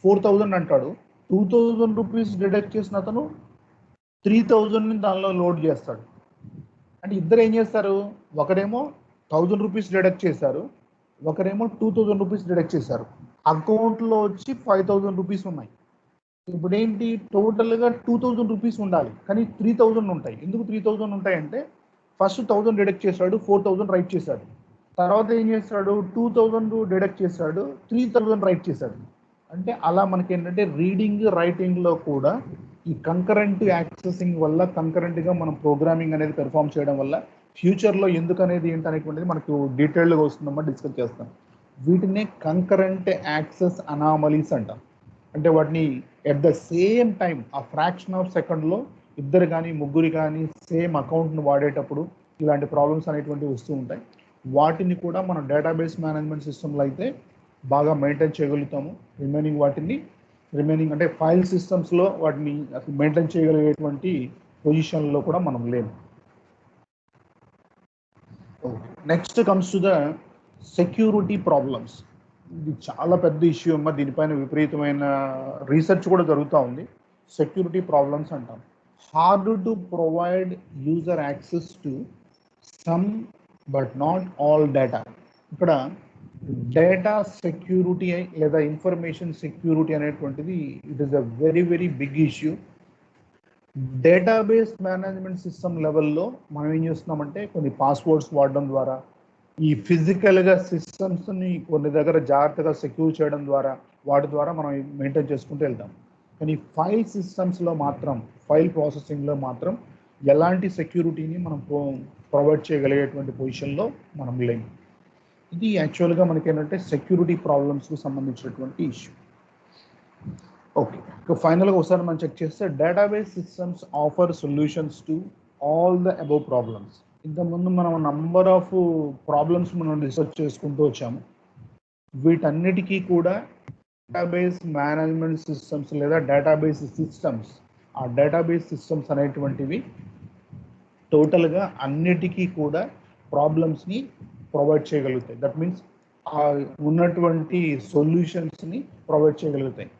[SPEAKER 1] 4,000 అంటాడు, 2,000 రూపీస్ డిడక్ట్ చేసిన అతను 3,000ని దానిలో లోడ్ చేస్తాడు. అంటే ఇద్దరు ఏం చేస్తారు, ఒకరేమో 1,000 రూపీస్ డిడక్ట్ చేశారు, ఒకరేమో 2,000 రూపీస్ డిడక్ట్ చేశారు. అకౌంట్లో వచ్చి 5,000 రూపీస్ ఉన్నాయి. ఇప్పుడు ఏంటి, టోటల్గా 2,000 రూపీస్ ఉండాలి, కానీ 3,000 ఉంటాయి. ఎందుకు 3,000 ఉంటాయంటే ఫస్ట్ 1,000 డిడక్ట్ చేశాడు, 4,000 రైట్ చేశాడు, తర్వాత ఏం చేస్తాడు 2,000 డిడక్ట్ చేశాడు, 3,000 రైట్ చేశాడు. అంటే అలా మనకి ఏంటంటే రీడింగ్ రైటింగ్లో కూడా ఈ కంకరెంట్ యాక్సెసింగ్ వల్ల కంకరెంట్గా మనం ప్రోగ్రామింగ్ అనేది పెర్ఫామ్ చేయడం వల్ల ఫ్యూచర్లో ఎందుకు అనేది ఏంటనేటువంటిది మనకు డీటెయిల్డ్గా వస్తుందమ్మా, డిస్కస్ చేస్తాం. వీటినే కంకరెంట్ యాక్సెస్ అనామలీస్ అంటాం. అంటే వాటిని ఎట్ ద సేమ్ టైం ఆ ఫ్రాక్షన్ ఆఫ్ సెకండ్లో ఇద్దరు కానీ ముగ్గురు కానీ సేమ్ అకౌంట్ను వాడేటప్పుడు ఇలాంటి ప్రాబ్లమ్స్ అనేటువంటివి వస్తూ ఉంటాయి. వాటిని కూడా మనం డేటాబేస్ మేనేజ్మెంట్ సిస్టంలో అయితే బాగా మెయింటైన్ చేయగలుగుతాము. రిమైనింగ్ అంటే ఫైల్ సిస్టమ్స్లో వాటిని అసలు మెయింటైన్ చేయగలిగేటువంటి పొజిషన్లో కూడా మనం లేము. Next comes to the security problems. ఇది చాలా పెద్ద ఇష్యూ అమ్మ, దీనిపైన విపరీతమైన రీసెర్చ్ కూడా జరుగుతూ ఉంది. సెక్యూరిటీ ప్రాబ్లమ్స్ అంటాం. Hard to provide user access to some but not all data. ఇక్కడ డేటా సెక్యూరిటీ లేదా ఇన్ఫర్మేషన్ సెక్యూరిటీ అనేటువంటిది it is a very very big issue. Database management system లెవెల్లో మనం ఏం చేస్తున్నామంటే కొన్ని పాస్వర్డ్స్ వాడడం ద్వారా ఈ ఫిజికల్గా సిస్టమ్స్ని కొన్ని దగ్గర జాగ్రత్తగా సెక్యూర్ చేయడం ద్వారా వాటి ద్వారా మనం మెయింటైన్ చేసుకుంటూ వెళ్తాం. కానీ ఫైల్ సిస్టమ్స్లో మాత్రం, ఫైల్ ప్రాసెసింగ్లో మాత్రం ఎలాంటి సెక్యూరిటీని మనం ప్రొవైడ్ చేయగలిగేటువంటి పొజిషన్లో మనం లేము. ఇది యాక్చువల్గా మనకి ఏంటంటే సెక్యూరిటీ ప్రాబ్లమ్స్కి సంబంధించినటువంటి ఇష్యూ. ఓకే, ఫైనల్గా ఒకసారి మనం చెక్ చేస్తే database systems offer solutions to all the above problems. ఇంతకుముందు మనం నంబర్ ఆఫ్ ప్రాబ్లమ్స్ మనం రీసెర్చ్ చేసుకుంటూ వచ్చాము. వీటన్నిటికీ కూడా డేటాబేస్ మేనేజ్మెంట్ సిస్టమ్స్ లేదా డేటాబేస్ సిస్టమ్స్, ఆ డేటాబేస్ సిస్టమ్స్ అనేటువంటివి టోటల్గా అన్నిటికీ కూడా ప్రాబ్లమ్స్ని ప్రొవైడ్ చేయగలుగుతాయి. దట్ మీన్స్ ఉన్నటువంటి సొల్యూషన్స్ని ప్రొవైడ్ చేయగలుగుతాయి.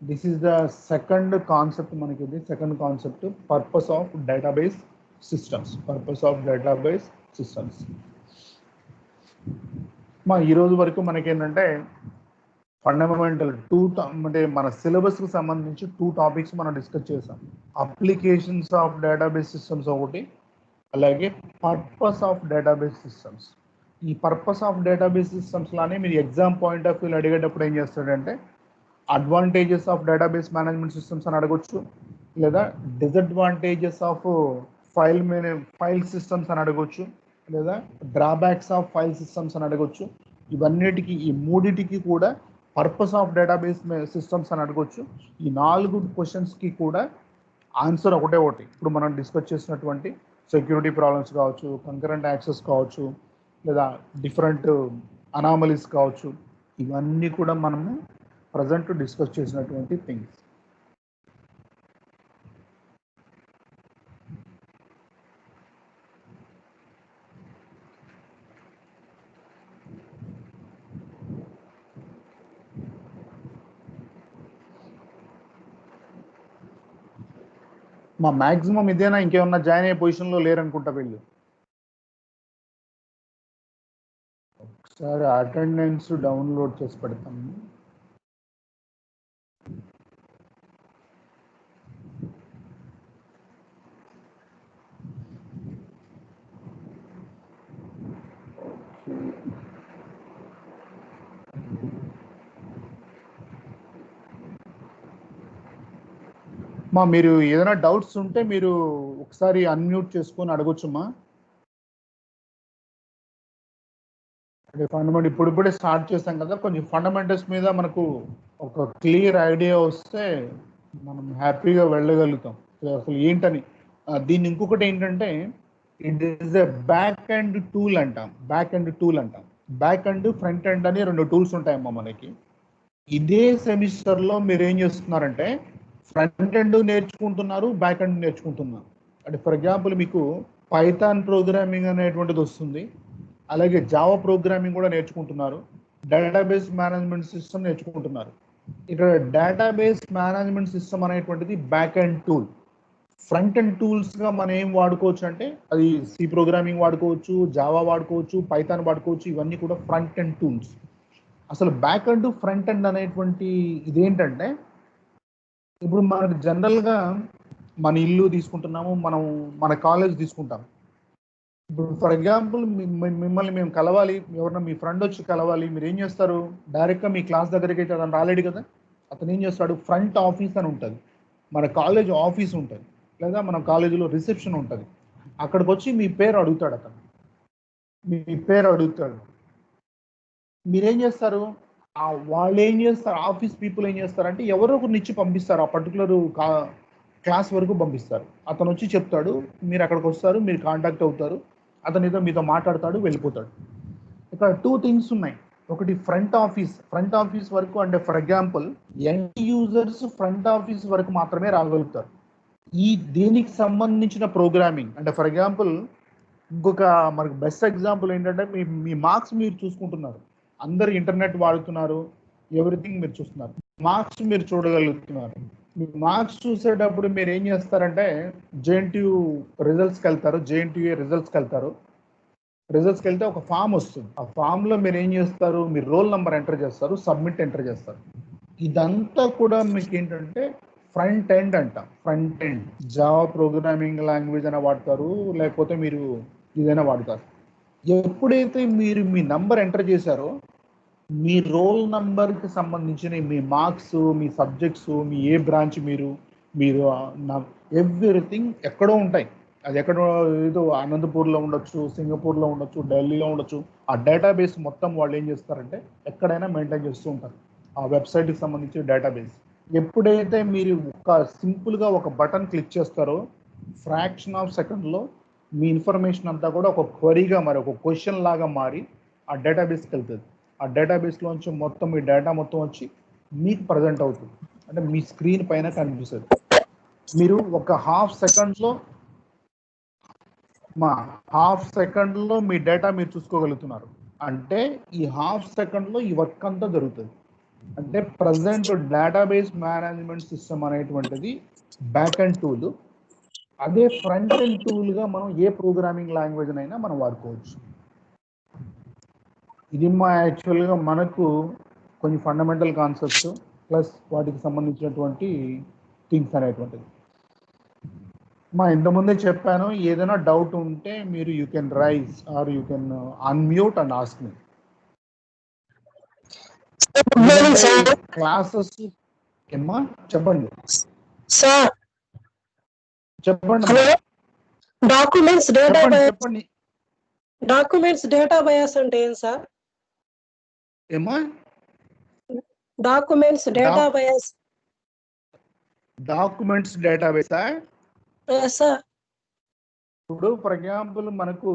[SPEAKER 1] This is the second concept మనకి. ఇది second concept, purpose of database systems. ఈరోజు వరకు మనకేంటంటే ఫండమెంటల్ అంటే మన సిలబస్కి సంబంధించి 2 టాపిక్స్ మనం డిస్కస్ చేసాం. అప్లికేషన్స్ ఆఫ్ డేటాబేస్ సిస్టమ్స్ ఒకటి, అలాగే పర్పస్ ఆఫ్ డేటాబేస్ సిస్టమ్స్. ఈ పర్పస్ ఆఫ్ డేటాబేస్ సిస్టమ్స్లానే మీరు ఎగ్జామ్ పాయింట్ ఆఫ్ వ్యూలో అడిగేటప్పుడు ఏం చేస్తాడంటే advantages of database management systems అని అడగొచ్చు, లేదా డిసడ్వాంటేజెస్ ఆఫ్ ఫైల్ సిస్టమ్స్ అని అడగొచ్చు, లేదా డ్రాబ్యాక్స్ ఆఫ్ ఫైల్ సిస్టమ్స్ అని అడగొచ్చు. ఇవన్నిటికీ, ఈ మూడిటికి కూడా పర్పస్ ఆఫ్ డేటాబేస్ సిస్టమ్స్ అని అడగొచ్చు. ఈ 4 క్వశ్చన్స్కి కూడా ఆన్సర్ ఒకటే ఒకటి. ఇప్పుడు మనం డిస్కస్ చేసినటువంటి సెక్యూరిటీ ప్రాబ్లమ్స్ కావచ్చు, కంకరెంట్ యాక్సెస్ కావచ్చు, లేదా డిఫరెంట్ అనామలీస్ కావచ్చు, ఇవన్నీ కూడా మనము ప్రజెంట్ డిస్కస్ చేసినటువంటి థింగ్స్. మ్యాక్సిమం ఇదేనా, ఇంకేమన్నా జాయిన్ అయ్యే పొజిషన్లో లేరనుకుంటా వీళ్ళు. ఒకసారి అటెండెన్స్ డౌన్లోడ్ చేసి పెడతాము. మా మీరు ఏదైనా డౌట్స్ ఉంటే మీరు ఒకసారి అన్మ్యూట్ చేసుకొని అడగొచ్చుమా. అంటే ఫండమెంటల్ ఇప్పుడిప్పుడే స్టార్ట్ చేస్తాం కదా, కొంచెం ఫండమెంటల్స్ మీద మనకు ఒక క్లియర్ ఐడియా వస్తే మనం హ్యాపీగా వెళ్ళగలుగుతాం అసలు ఏంటని. దీన్ని ఇంకొకటి ఏంటంటే it is a back and tool అంటాం. బ్యాక్ అండ్ టూల్ అంటాం. బ్యాక్ అండ్ ఫ్రంట్ అండ్ అని 2 టూల్స్ ఉంటాయమ్మా మనకి. ఇదే సెమిస్టర్లో మీరు ఏం చేస్తున్నారంటే ఫ్రంట్ ఎండ్ నేర్చుకుంటున్నారు, బ్యాక్ ఎండ్ నేర్చుకుంటున్నారు. అంటే ఫర్ ఎగ్జాంపుల్ మీకు పైథాన్ ప్రోగ్రామింగ్ అనేటువంటిది వస్తుంది, అలాగే జావా ప్రోగ్రామింగ్ కూడా నేర్చుకుంటున్నారు, డేటాబేస్ మేనేజ్మెంట్ సిస్టమ్ నేర్చుకుంటున్నారు. ఇక్కడ డేటాబేస్ మేనేజ్మెంట్ సిస్టమ్ అనేటువంటిది back end tool. Front end టూల్స్గా మనం ఏం వాడుకోవచ్చు అంటే అది సి ప్రోగ్రామింగ్ వాడుకోవచ్చు, జావా వాడుకోవచ్చు, పైథాన్ వాడుకోవచ్చు. ఇవన్నీ కూడా ఫ్రంట్ ఎండ్ టూల్స్. అసలు బ్యాక్ ఎండ్ ఫ్రంట్ ఎండ్ అనేటువంటి ఇదేంటంటే ఇప్పుడు మనకు జనరల్గా మన ఇల్లు తీసుకుంటున్నాము, మనం మన కాలేజ్ తీసుకుంటాం. ఇప్పుడు ఫర్ ఎగ్జాంపుల్ మిమ్మల్ని మేము కలవాలి, ఎవరన్నా మీ ఫ్రెండ్ వచ్చి కలవాలి, మీరు ఏం చేస్తారు? డైరెక్ట్గా మీ క్లాస్ దగ్గరికి అయితే అతను రాలేడు కదా. అతను ఏం చేస్తాడు? ఫ్రంట్ ఆఫీస్ అని ఉంటుంది, మన కాలేజ్ ఆఫీస్ ఉంటుంది, లేదా మన కాలేజీలో రిసెప్షన్ ఉంటుంది. అక్కడికి వచ్చి మీ పేరు అడుగుతాడు. అతను మీ పేరు అడుగుతాడు. మీరేం చేస్తారు? వాళ్ళు ఏం చేస్తారు? ఆఫీస్ పీపుల్ ఏం చేస్తారంటే ఎవరో ఒకరిని ఇచ్చి పంపిస్తారు, ఆ పర్టికులర్ క్లాస్ వరకు పంపిస్తారు. అతను వచ్చి చెప్తాడు, మీరు అక్కడికి వస్తారు, మీరు కాంటాక్ట్ అవుతారు, అతను ఏదో మీతో మాట్లాడతాడు, వెళ్ళిపోతాడు. ఇక్కడ 2 థింగ్స్ ఉన్నాయి. ఒకటి ఫ్రంట్ ఆఫీస్ వరకు, అంటే for example end users front office వరకు మాత్రమే రాగలుగుతారు. ఈ దీనికి సంబంధించిన ప్రోగ్రామింగ్ అంటే ఫర్ ఎగ్జాంపుల్ ఇంకొక మనకు బెస్ట్ ఎగ్జాంపుల్ ఏంటంటే మీ మార్క్స్ మీరు చూసుకుంటున్నారు, అందరు ఇంటర్నెట్ వాడుతున్నారు, ఎవ్రీథింగ్ మీరు చూస్తున్నారు, మార్క్స్ మీరు చూడగలుగుతున్నారు. మీ మార్క్స్ చూసేటప్పుడు మీరు ఏం చేస్తారంటే జేఎన్టీయూ రిజల్ట్స్కి వెళ్తారు, జేఎన్టీయూ రిజల్ట్స్కి వెళ్తే ఒక ఫామ్ వస్తుంది. ఆ ఫామ్లో మీరు ఏం చేస్తారు? మీరు రోల్ నెంబర్ ఎంటర్ చేస్తారు, సబ్మిట్ ఎంటర్ చేస్తారు. ఇదంతా కూడా మీకు ఏంటంటే ఫ్రంట్ ఎండ్ అంట. Front end Java programming language అయినా వాడతారు, లేకపోతే మీరు ఇదైనా వాడతారు. ఎప్పుడైతే మీరు మీ నంబర్ ఎంటర్ చేశారో మీ రోల్ నంబర్కి సంబంధించిన మీ మార్క్స్, మీ సబ్జెక్ట్స్, మీ ఏ బ్రాంచ్ మీరు ఎవ్రీథింగ్ ఎక్కడో ఉంటాయి. అది ఎక్కడో ఏదో అనంతపూర్లో ఉండొచ్చు, సింగపూర్లో ఉండొచ్చు, ఢిల్లీలో ఉండొచ్చు. ఆ డేటాబేస్ మొత్తం వాళ్ళు ఏం చేస్తారంటే ఎక్కడైనా మెయింటైన్ చేస్తూ ఉంటారు, ఆ వెబ్సైట్కి సంబంధించిన డేటాబేస్. ఎప్పుడైతే మీరు సింపుల్గా ఒక బటన్ క్లిక్ చేస్తారో ఫ్రాక్షన్ ఆఫ్ సెకండ్లో మీ ఇన్ఫర్మేషన్ అంతా కూడా ఒక క్వరీగా మరి ఒక క్వశ్చన్ లాగా మారి ఆ డేటాబేస్కి వెళ్తుంది. ఆ డేటాబేస్లోంచి మొత్తం మీ డేటా మొత్తం వచ్చి మీకు ప్రజెంట్ అవుతుంది, అంటే మీ స్క్రీన్ పైన కనిపిస్తుంది. మీరు ఒక హాఫ్ సెకండ్లో మీ డేటా మీరు చూసుకోగలుగుతున్నారు. అంటే ఈ హాఫ్ సెకండ్లో ఈ వర్క్ అంతా జరుగుతుంది. అంటే ప్రజెంట్ డేటాబేస్ మేనేజ్మెంట్ సిస్టమ్ అనేటువంటిది బ్యాక్ అండ్ టూల్. అదే ఫ్రంట్ ఎండ్ టూల్గా మనం ఏ ప్రోగ్రామింగ్ లాంగ్వేజ్ అయినా మనం వాడుకోవచ్చు. ఇది యాక్చువల్గా మనకు కొన్ని ఫండమెంటల్ కాన్సెప్ట్స్ ప్లస్ వాటికి సంబంధించినటువంటి థింగ్స్ అనేటువంటిది. ఇంతకుముందే చెప్పాను, ఏదైనా డౌట్ ఉంటే మీరు you can raise or you can unmute and ask me. Classes ఏమ్మా చెప్పండి
[SPEAKER 3] సార్.
[SPEAKER 1] చెప్పండి
[SPEAKER 3] డాక్యుమెంట్స్ డేటాబేస్ అంటే ఏం సార్?
[SPEAKER 1] ఏమ్మా
[SPEAKER 3] డాక్యుమెంట్స్ డేటాబేసా?
[SPEAKER 1] సార్, ఇప్పుడు ఫర్ ఎగ్జాంపుల్ మనకు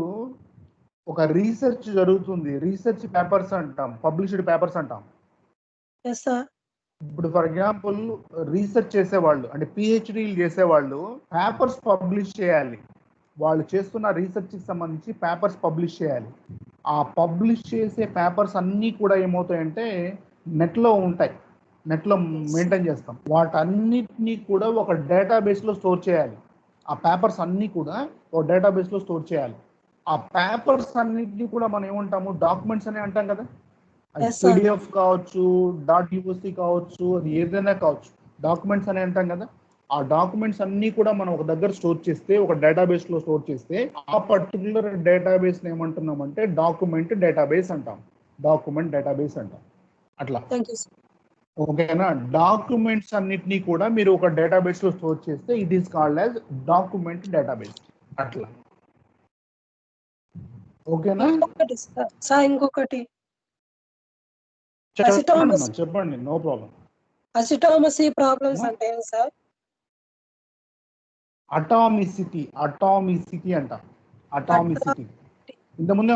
[SPEAKER 1] ఒక రీసెర్చ్ జరుగుతుంది, రీసెర్చ్ పేపర్స్ అంటాం, పబ్లిష్డ్ పేపర్స్ అంటాం. ఇప్పుడు ఫర్ ఎగ్జాంపుల్ రీసెర్చ్ చేసేవాళ్ళు అంటే పిహెచ్డీలు చేసేవాళ్ళు పేపర్స్ పబ్లిష్ చేయాలి. వాళ్ళు చేస్తున్న రీసెర్చ్కి సంబంధించి పేపర్స్ పబ్లిష్ చేయాలి. ఆ పబ్లిష్ చేసే పేపర్స్ అన్నీ కూడా ఏమవుతాయంటే నెట్లో ఉంటాయి, నెట్లో మెయింటైన్ చేస్తాం. వాటన్నిటినీ కూడా ఒక డేటాబేస్లో స్టోర్ చేయాలి. ఆ పేపర్స్ అన్నీ కూడా ఒక డేటాబేస్లో స్టోర్ చేయాలి. ఆ పేపర్స్ అన్నిటినీ కూడా మనం ఏమంటాము? డాక్యుమెంట్స్ అని అంటాం కదా. పీడిఎఫ్ కావచ్చు, .ufc కావచ్చు, అది ఏదైనా కావచ్చు, డాక్యుమెంట్స్ అని అంటాం కదా. ఆ డాక్యుమెంట్స్ అన్నీ కూడా మనం ఒక దగ్గర స్టోర్ చేస్తే, ఒక డేటాబేస్లో స్టోర్ చేస్తే, ఆ పర్టికులర్ డేటాబేస్ ఏమంటున్నామంటే డాక్యుమెంట్ డేటాబేస్ అంటాం. అట్లా. ఓకేనా? డాక్యుమెంట్స్ అన్నిటినీ కూడా మీరు ఒక డేటాబేస్ లో స్టోర్ చేస్తే it is called as document database. అట్లా ఓకేనా?
[SPEAKER 3] ఇంకొకటి సార్ ఇంకొకటి అసిటోమస్
[SPEAKER 1] చెప్పండి, నో ప్రాబ్లం.
[SPEAKER 3] అసిటోమసీ ప్రాబ్లమ్స్ అంటే ఏంటి సార్?
[SPEAKER 1] అటామిసిటీ అంటాం. అటామిసిటీ ఇంతకుముందు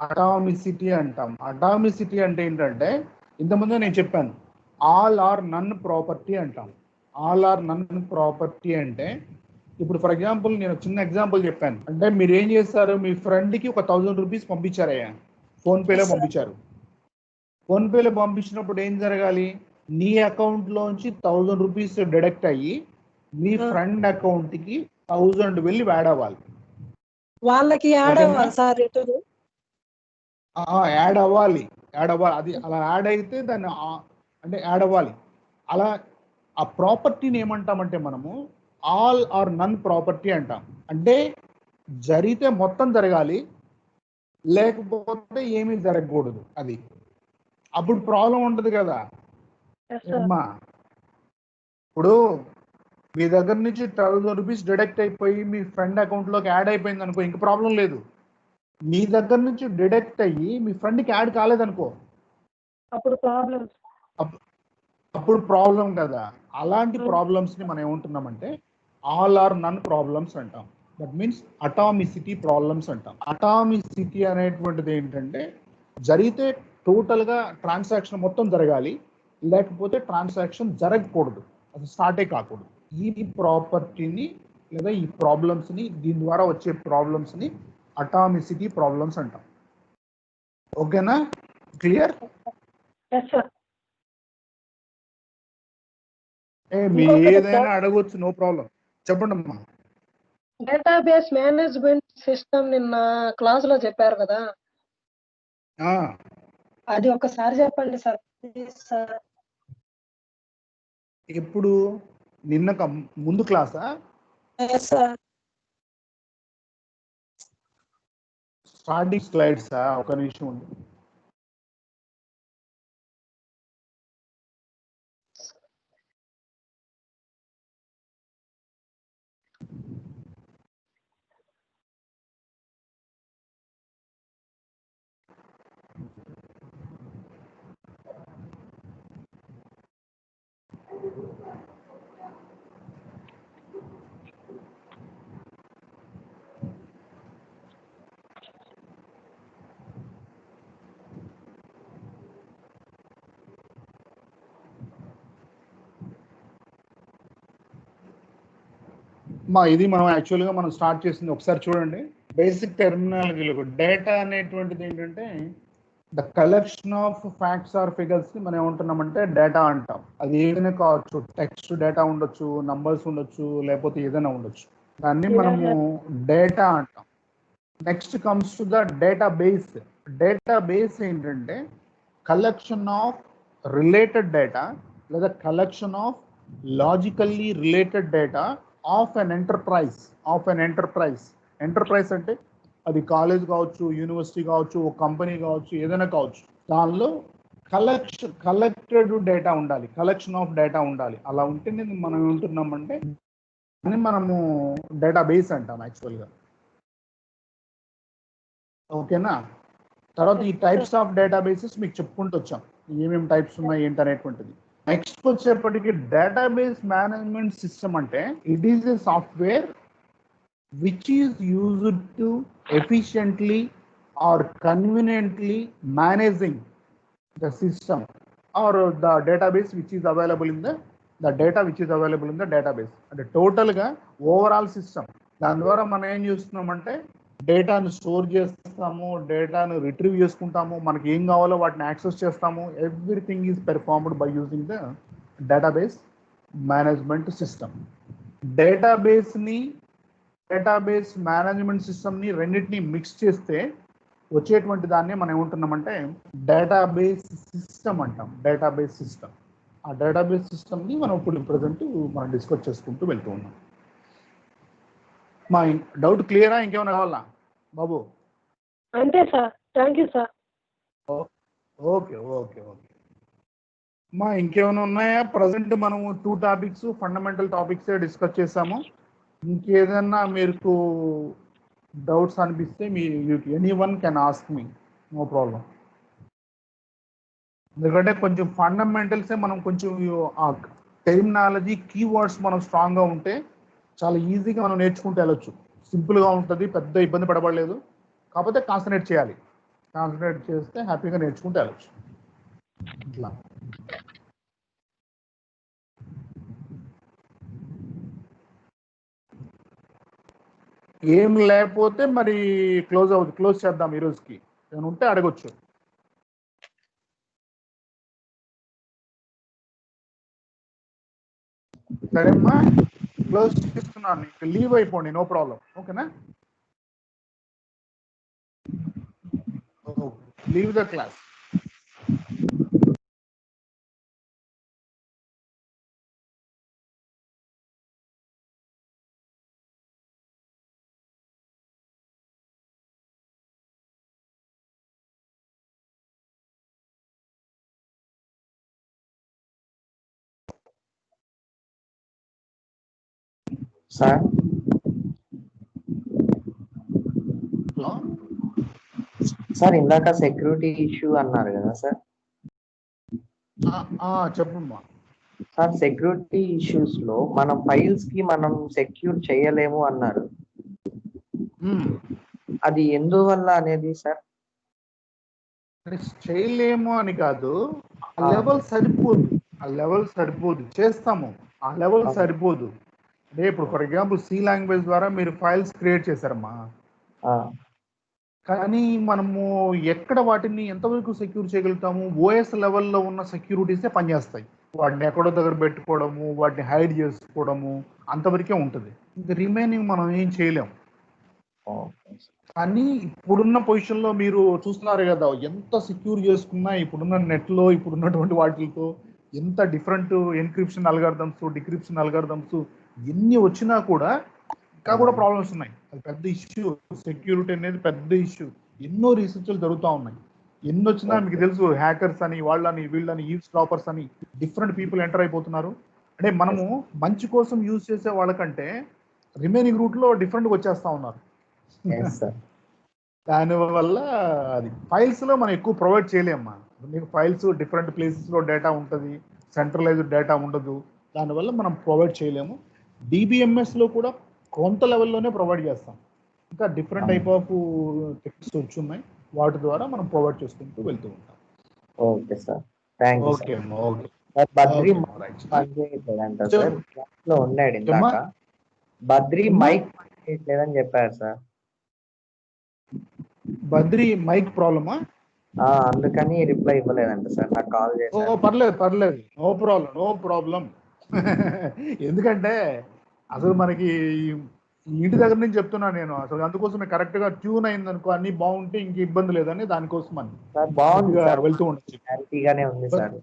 [SPEAKER 1] అటామిసిటీ అంటాం. అటామిసిటీ అంటే ఏంటంటే ఇంతకుముందు నేను చెప్పాను, ఆల్ ఆర్ నన్ ప్రాపర్టీ అంటాం. ఆల్ ఆర్ నన్ ప్రాపర్టీ అంటే ఇప్పుడు ఫర్ ఎగ్జాంపుల్ నేను చిన్న ఎగ్జాంపుల్ చెప్పాను. అంటే మీరు ఏం చేస్తారు, మీ ఫ్రెండ్కి ఒక 1000 రూపీస్ పంపించారయ్యా, ఫోన్పేలో పంపించారు. ఫోన్పేలో పంపించినప్పుడు ఏం జరగాలి, నీ అకౌంట్లోంచి 1000 రూపీస్ డిడక్ట్ అయ్యి మీ ఫ్రెండ్ అకౌంట్కి 1000 వెళ్ళి యాడ్ అవ్వాలి.
[SPEAKER 3] వాళ్ళకి యాడ్ అవ్వాలి సార్ రిటర్న్?
[SPEAKER 1] యాడ్ అవ్వాలి. అది అలా యాడ్ అయితే దాన్ని అంటే యాడ్ అవ్వాలి. అలా ఆ ప్రాపర్టీని ఏమంటామంటే మనము ఆల్ ఆర్ నన్ ప్రాపర్టీ అంటాం. అంటే జరిగితే మొత్తం జరగాలి, లేకపోతే ఏమీ జరగకూడదు. అది అప్పుడు ప్రాబ్లం ఉంటుంది కదా అమ్మా. ఇప్పుడు మీ దగ్గర నుంచి 1000 రూపీస్ డిడక్ట్ అయిపోయి మీ ఫ్రెండ్ అకౌంట్లోకి యాడ్ అయిపోయింది అనుకో, ఇంక ప్రాబ్లం లేదు. మీ దగ్గర నుంచి డిడక్ట్ అయ్యి మీ ఫ్రెండ్కి యాడ్ కాలేదనుకో, అప్పుడు ప్రాబ్లం కదా. అలాంటి ప్రాబ్లమ్స్ని మనం ఏమంటున్నామంటే ఆల్ ఆర్ నన్ ప్రాబ్లమ్స్ అంటాం. దట్ మీన్స్ అటామిసిటీ ప్రాబ్లమ్స్ అంటాం. అటామిసిటీ అనేటువంటిది ఏంటంటే జరిగితే టోటల్గా ట్రాన్సాక్షన్ మొత్తం జరగాలి, లేకపోతే ట్రాన్సాక్షన్ జరగకూడదు, అది స్టార్టే కాకూడదు. ఈ ప్రాపర్టీని లేదా ఈ ప్రాబ్లమ్స్ని, దీని ద్వారా వచ్చే ప్రాబ్లమ్స్ని అటామిసిటీ ప్రాబ్లమ్స్ అంటాం. ఓకేనా? క్లియర్? మీ ఏదైనా అడగవచ్చు, నో ప్రాబ్లం, చెప్పండి అమ్మా.
[SPEAKER 3] డేటాబేస్ మేనేజ్మెంట్ సిస్టమ్ నిన్న క్లాస్ లో చెప్పారు కదా, అది ఒకసారి చెప్పండి సార్ ప్లీజ్ సార్.
[SPEAKER 1] ఎప్పుడు? నిన్న ముందు క్లాసా?
[SPEAKER 3] సార్
[SPEAKER 1] స్టార్టింగ్ స్లైడ్సా? ఒక నిమిషం ఉంది. ఇది మనం యాక్చువల్గా మనం స్టార్ట్ చేసింది ఒకసారి చూడండి. బేసిక్ టెర్మినాలజీలో డేటా అనేటువంటిది ఏంటంటే the collection of facts or figures ని మనం ఏమంటున్నామంటే డేటా అంటాం. అది ఏదైనా కావచ్చు, టెక్స్ట్ డేటా ఉండొచ్చు, నంబర్స్ ఉండొచ్చు, లేకపోతే ఏదైనా ఉండొచ్చు, దాన్ని మనము డేటా అంటాం. Next comes to the data base. Data base ఏంటంటే కలెక్షన్ ఆఫ్ రిలేటెడ్ డేటా లేదా collection of logically related data of an enterprise. Enterprise అంటే అది కాలేజ్ కావచ్చు, యూనివర్సిటీ కావచ్చు, ఒక కంపెనీ కావచ్చు, ఏదైనా కావచ్చు. దానిలో కలెక్టెడ్ డేటా ఉండాలి, కలెక్షన్ ఆఫ్ డేటా ఉండాలి. అలా ఉంటే మనం ఏమంటున్నామంటే అని మనము డేటా బేస్ అంటాం యాక్చువల్గా. ఓకేనా? తర్వాత ఈ టైప్స్ ఆఫ్ డేటాబేసెస్ మీకు చెప్పుకుంటూ వచ్చాం, ఏమేమి టైప్స్ ఉన్నాయి ఏంటి అనేటువంటిది. నెక్స్ట్ వచ్చేప్పటికి డేటాబేస్ మేనేజ్మెంట్ సిస్టమ్ అంటే it is a software which is used to efficiently or conveniently managing the system or the database which is available in the data which is available in the database. అంటే టోటల్గా overall system. దాని ద్వారా మనం ఏం చేస్తున్నామంటే డేటాను store చేస్తాము, డేటాను రిట్రీవ్ చేసుకుంటాము, మనకి ఏం కావాలో వాటిని యాక్సెస్ చేస్తాము. Everything is performed by using the database management system. Database management సిస్టమ్ని రెండింటినీ మిక్స్ చేస్తే వచ్చేటువంటి దాన్ని మనం ఏమంటున్నామంటే డేటాబేస్ సిస్టమ్ అంటాం. Database system. ఆ డేటాబేస్ సిస్టమ్ని మనం ఇప్పుడు ప్రజెంట్ మనం డిస్కస్ చేసుకుంటూ వెళ్తూ ఉన్నాం. మా డౌట్ క్లియరా? ఇంకేమైనా కావాలా బాబు?
[SPEAKER 3] అంతే sir, thank you sir.
[SPEAKER 1] Okay okay okay. మా ఇంకేమైనా ఉన్నాయా? ప్రజెంట్ మనము 2 టాపిక్స్ ఫండమెంటల్ టాపిక్సే డిస్కస్ చేసాము. ఇంకేదన్నా మీకు డౌట్స్ అనిపిస్తే మీ anyone can ask me, no problem. ఎందుకంటే కొంచెం ఫండమెంటల్సే మనం కొంచెం ఆ టెర్మినాలజీ కీవర్డ్స్ మనం స్ట్రాంగ్గా ఉంటే చాలా ఈజీగా మనం నేర్చుకుంటూ వెళ్ళొచ్చు. సింపుల్గా ఉంటుంది, పెద్ద ఇబ్బంది పడబడలేదు. కాకపోతే కాన్సన్ట్రేట్ చేయాలి. కాన్సన్ట్రేట్ చేస్తే హ్యాపీగా నేర్చుకుంటూ వెళ్ళొచ్చు. ఇట్లా ఏం లేకపోతే మరి క్లోజ్ చేద్దాం ఈ రోజుకి. ఏమైనా ఉంటే అడగొచ్చు. సరేమ్మా, క్లోజ్ చేస్తున్నాను. లీవ్ అయిపోండి, నో ప్రాబ్లం. ఓకేనా? Leave the class.
[SPEAKER 4] Sir
[SPEAKER 1] hello
[SPEAKER 4] sir ఇందాక సెక్యూరిటీ ఇష్యూ అన్నారు కదా సార్.
[SPEAKER 1] చెప్పమ్మా.
[SPEAKER 4] సార్ సెక్యూరిటీ ఇష్యూస్ లో మనం ఫైల్స్ కి మనం సెక్యూర్ చేయలేము అన్నారు. అది ఎందువల్ల అనేది సార్?
[SPEAKER 1] చేయలేము అని కాదు, ఆ లెవెల్ సరిపోదు. చేస్తాము, ఆ లెవెల్ సరిపోదు. అంటే ఇప్పుడు ఫర్ ఎగ్జాంపుల్ సి లాంగ్వేజ్ ద్వారా మీరు ఫైల్స్ క్రియేట్ చేశారమ్మా, కానీ మనము ఎక్కడ వాటిని ఎంతవరకు సెక్యూర్ చేయగలుగుతాము? ఓఎస్ లెవెల్లో ఉన్న సెక్యూరిటీసే పనిచేస్తాయి. వాటిని ఎక్కడో దగ్గర పెట్టుకోవడము, వాటిని హైడ్ చేసుకోవడము, అంతవరకే ఉంటుంది. ఇంకా రిమైనింగ్ మనం ఏం చేయలేము. కానీ ఇప్పుడున్న పొజిషన్లో మీరు చూస్తున్నారు కదా, ఎంత సెక్యూర్ చేసుకున్నా ఇప్పుడున్న నెట్లో ఇప్పుడున్నటువంటి వాటితో ఎంత different encryption algorithms, decryption algorithms ఎన్ని వచ్చినా కూడా ఇంకా కూడా ప్రాబ్లమ్స్ ఉన్నాయి. అది పెద్ద ఇష్యూ. సెక్యూరిటీ అనేది పెద్ద ఇష్యూ. ఎన్నో రీసెర్చ్లు జరుగుతూ ఉన్నాయి. ఎన్ని వచ్చినా మీకు తెలుసు, హ్యాకర్స్ అని, వాళ్ళని వీళ్ళని, ఈవ్ స్టాపర్స్ అని డిఫరెంట్ పీపుల్ ఎంటర్ అయిపోతున్నారు. అంటే మనము మంచి కోసం యూజ్ చేసే వాళ్ళకంటే రిమైనింగ్ రూట్లో డిఫరెంట్గా వచ్చేస్తూ ఉన్నారు. దానివల్ల అది ఫైల్స్లో మనం ఎక్కువ ప్రొవైడ్ చేయలేమ్మా. మీకు ఫైల్స్ డిఫరెంట్ ప్లేసెస్లో డేటా ఉంటుంది, సెంట్రలైజ్డ్ డేటా ఉండదు. దానివల్ల మనం ప్రొవైడ్ చేయలేము. డిబిఎంఎస్లో కూడా కొంత లెవెల్లోనే ప్రొవైడ్ చేస్తాం. ఇంకా డిఫరెంట్ టైప్ ఆఫ్ టెక్నిక్స్ వచ్చి ఉన్నాయి, వాటి ద్వారా మనం ప్రొవైడ్ చేసుకుంటూ వెళ్తూ ఉంటాం.
[SPEAKER 4] Okay sir, thank you.
[SPEAKER 1] Okay అమ్మా, ఓకే.
[SPEAKER 4] బద్రీ పనిచేయట్లేదంట సార్, క్లాస్ లో ఉన్నాడు ఇందాక. బద్రీ మైక్ పనిచేయట్లేదని చెప్పారు సార్.
[SPEAKER 1] బద్రీ మైక్ ప్రాబ్లమా?
[SPEAKER 4] అందుకని రిప్లై ఇవ్వలేదంట సార్. నాకు కాల్ చేశారు.
[SPEAKER 1] పర్లేదు, నో ప్రాబ్లం. ఎందుకంటే అసలు మనకి ఇంటి దగ్గర నుంచి చెప్తున్నాను నేను, అసలు అందుకోసమే కరెక్ట్గా ట్యూన్ అయింది అనుకో, అన్ని బాగుంటే ఇంక ఇబ్బంది లేదని దానికోసం అని వెళ్తూ ఉండొచ్చు.
[SPEAKER 4] ఉంది సార్.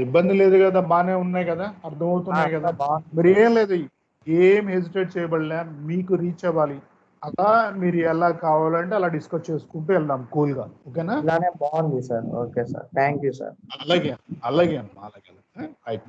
[SPEAKER 1] ఇబ్బంది లేదు కదా, బాగానే ఉన్నాయి కదా, అర్థమవుతున్నాయి కదా. మీరు ఏం లేదు, ఏం హెజిటేట్ చేయబడలే, మీకు రీచ్ అవ్వాలి. అలా మీరు ఎలా కావాలంటే అలా డిస్కస్ చేసుకుంటూ వెళ్దాం కూల్గా. ఓకేనా?
[SPEAKER 4] బాగుంది sir. Okay sir, thank you sir.
[SPEAKER 1] అలాగే అమ్మా, అలాగే. రైట్.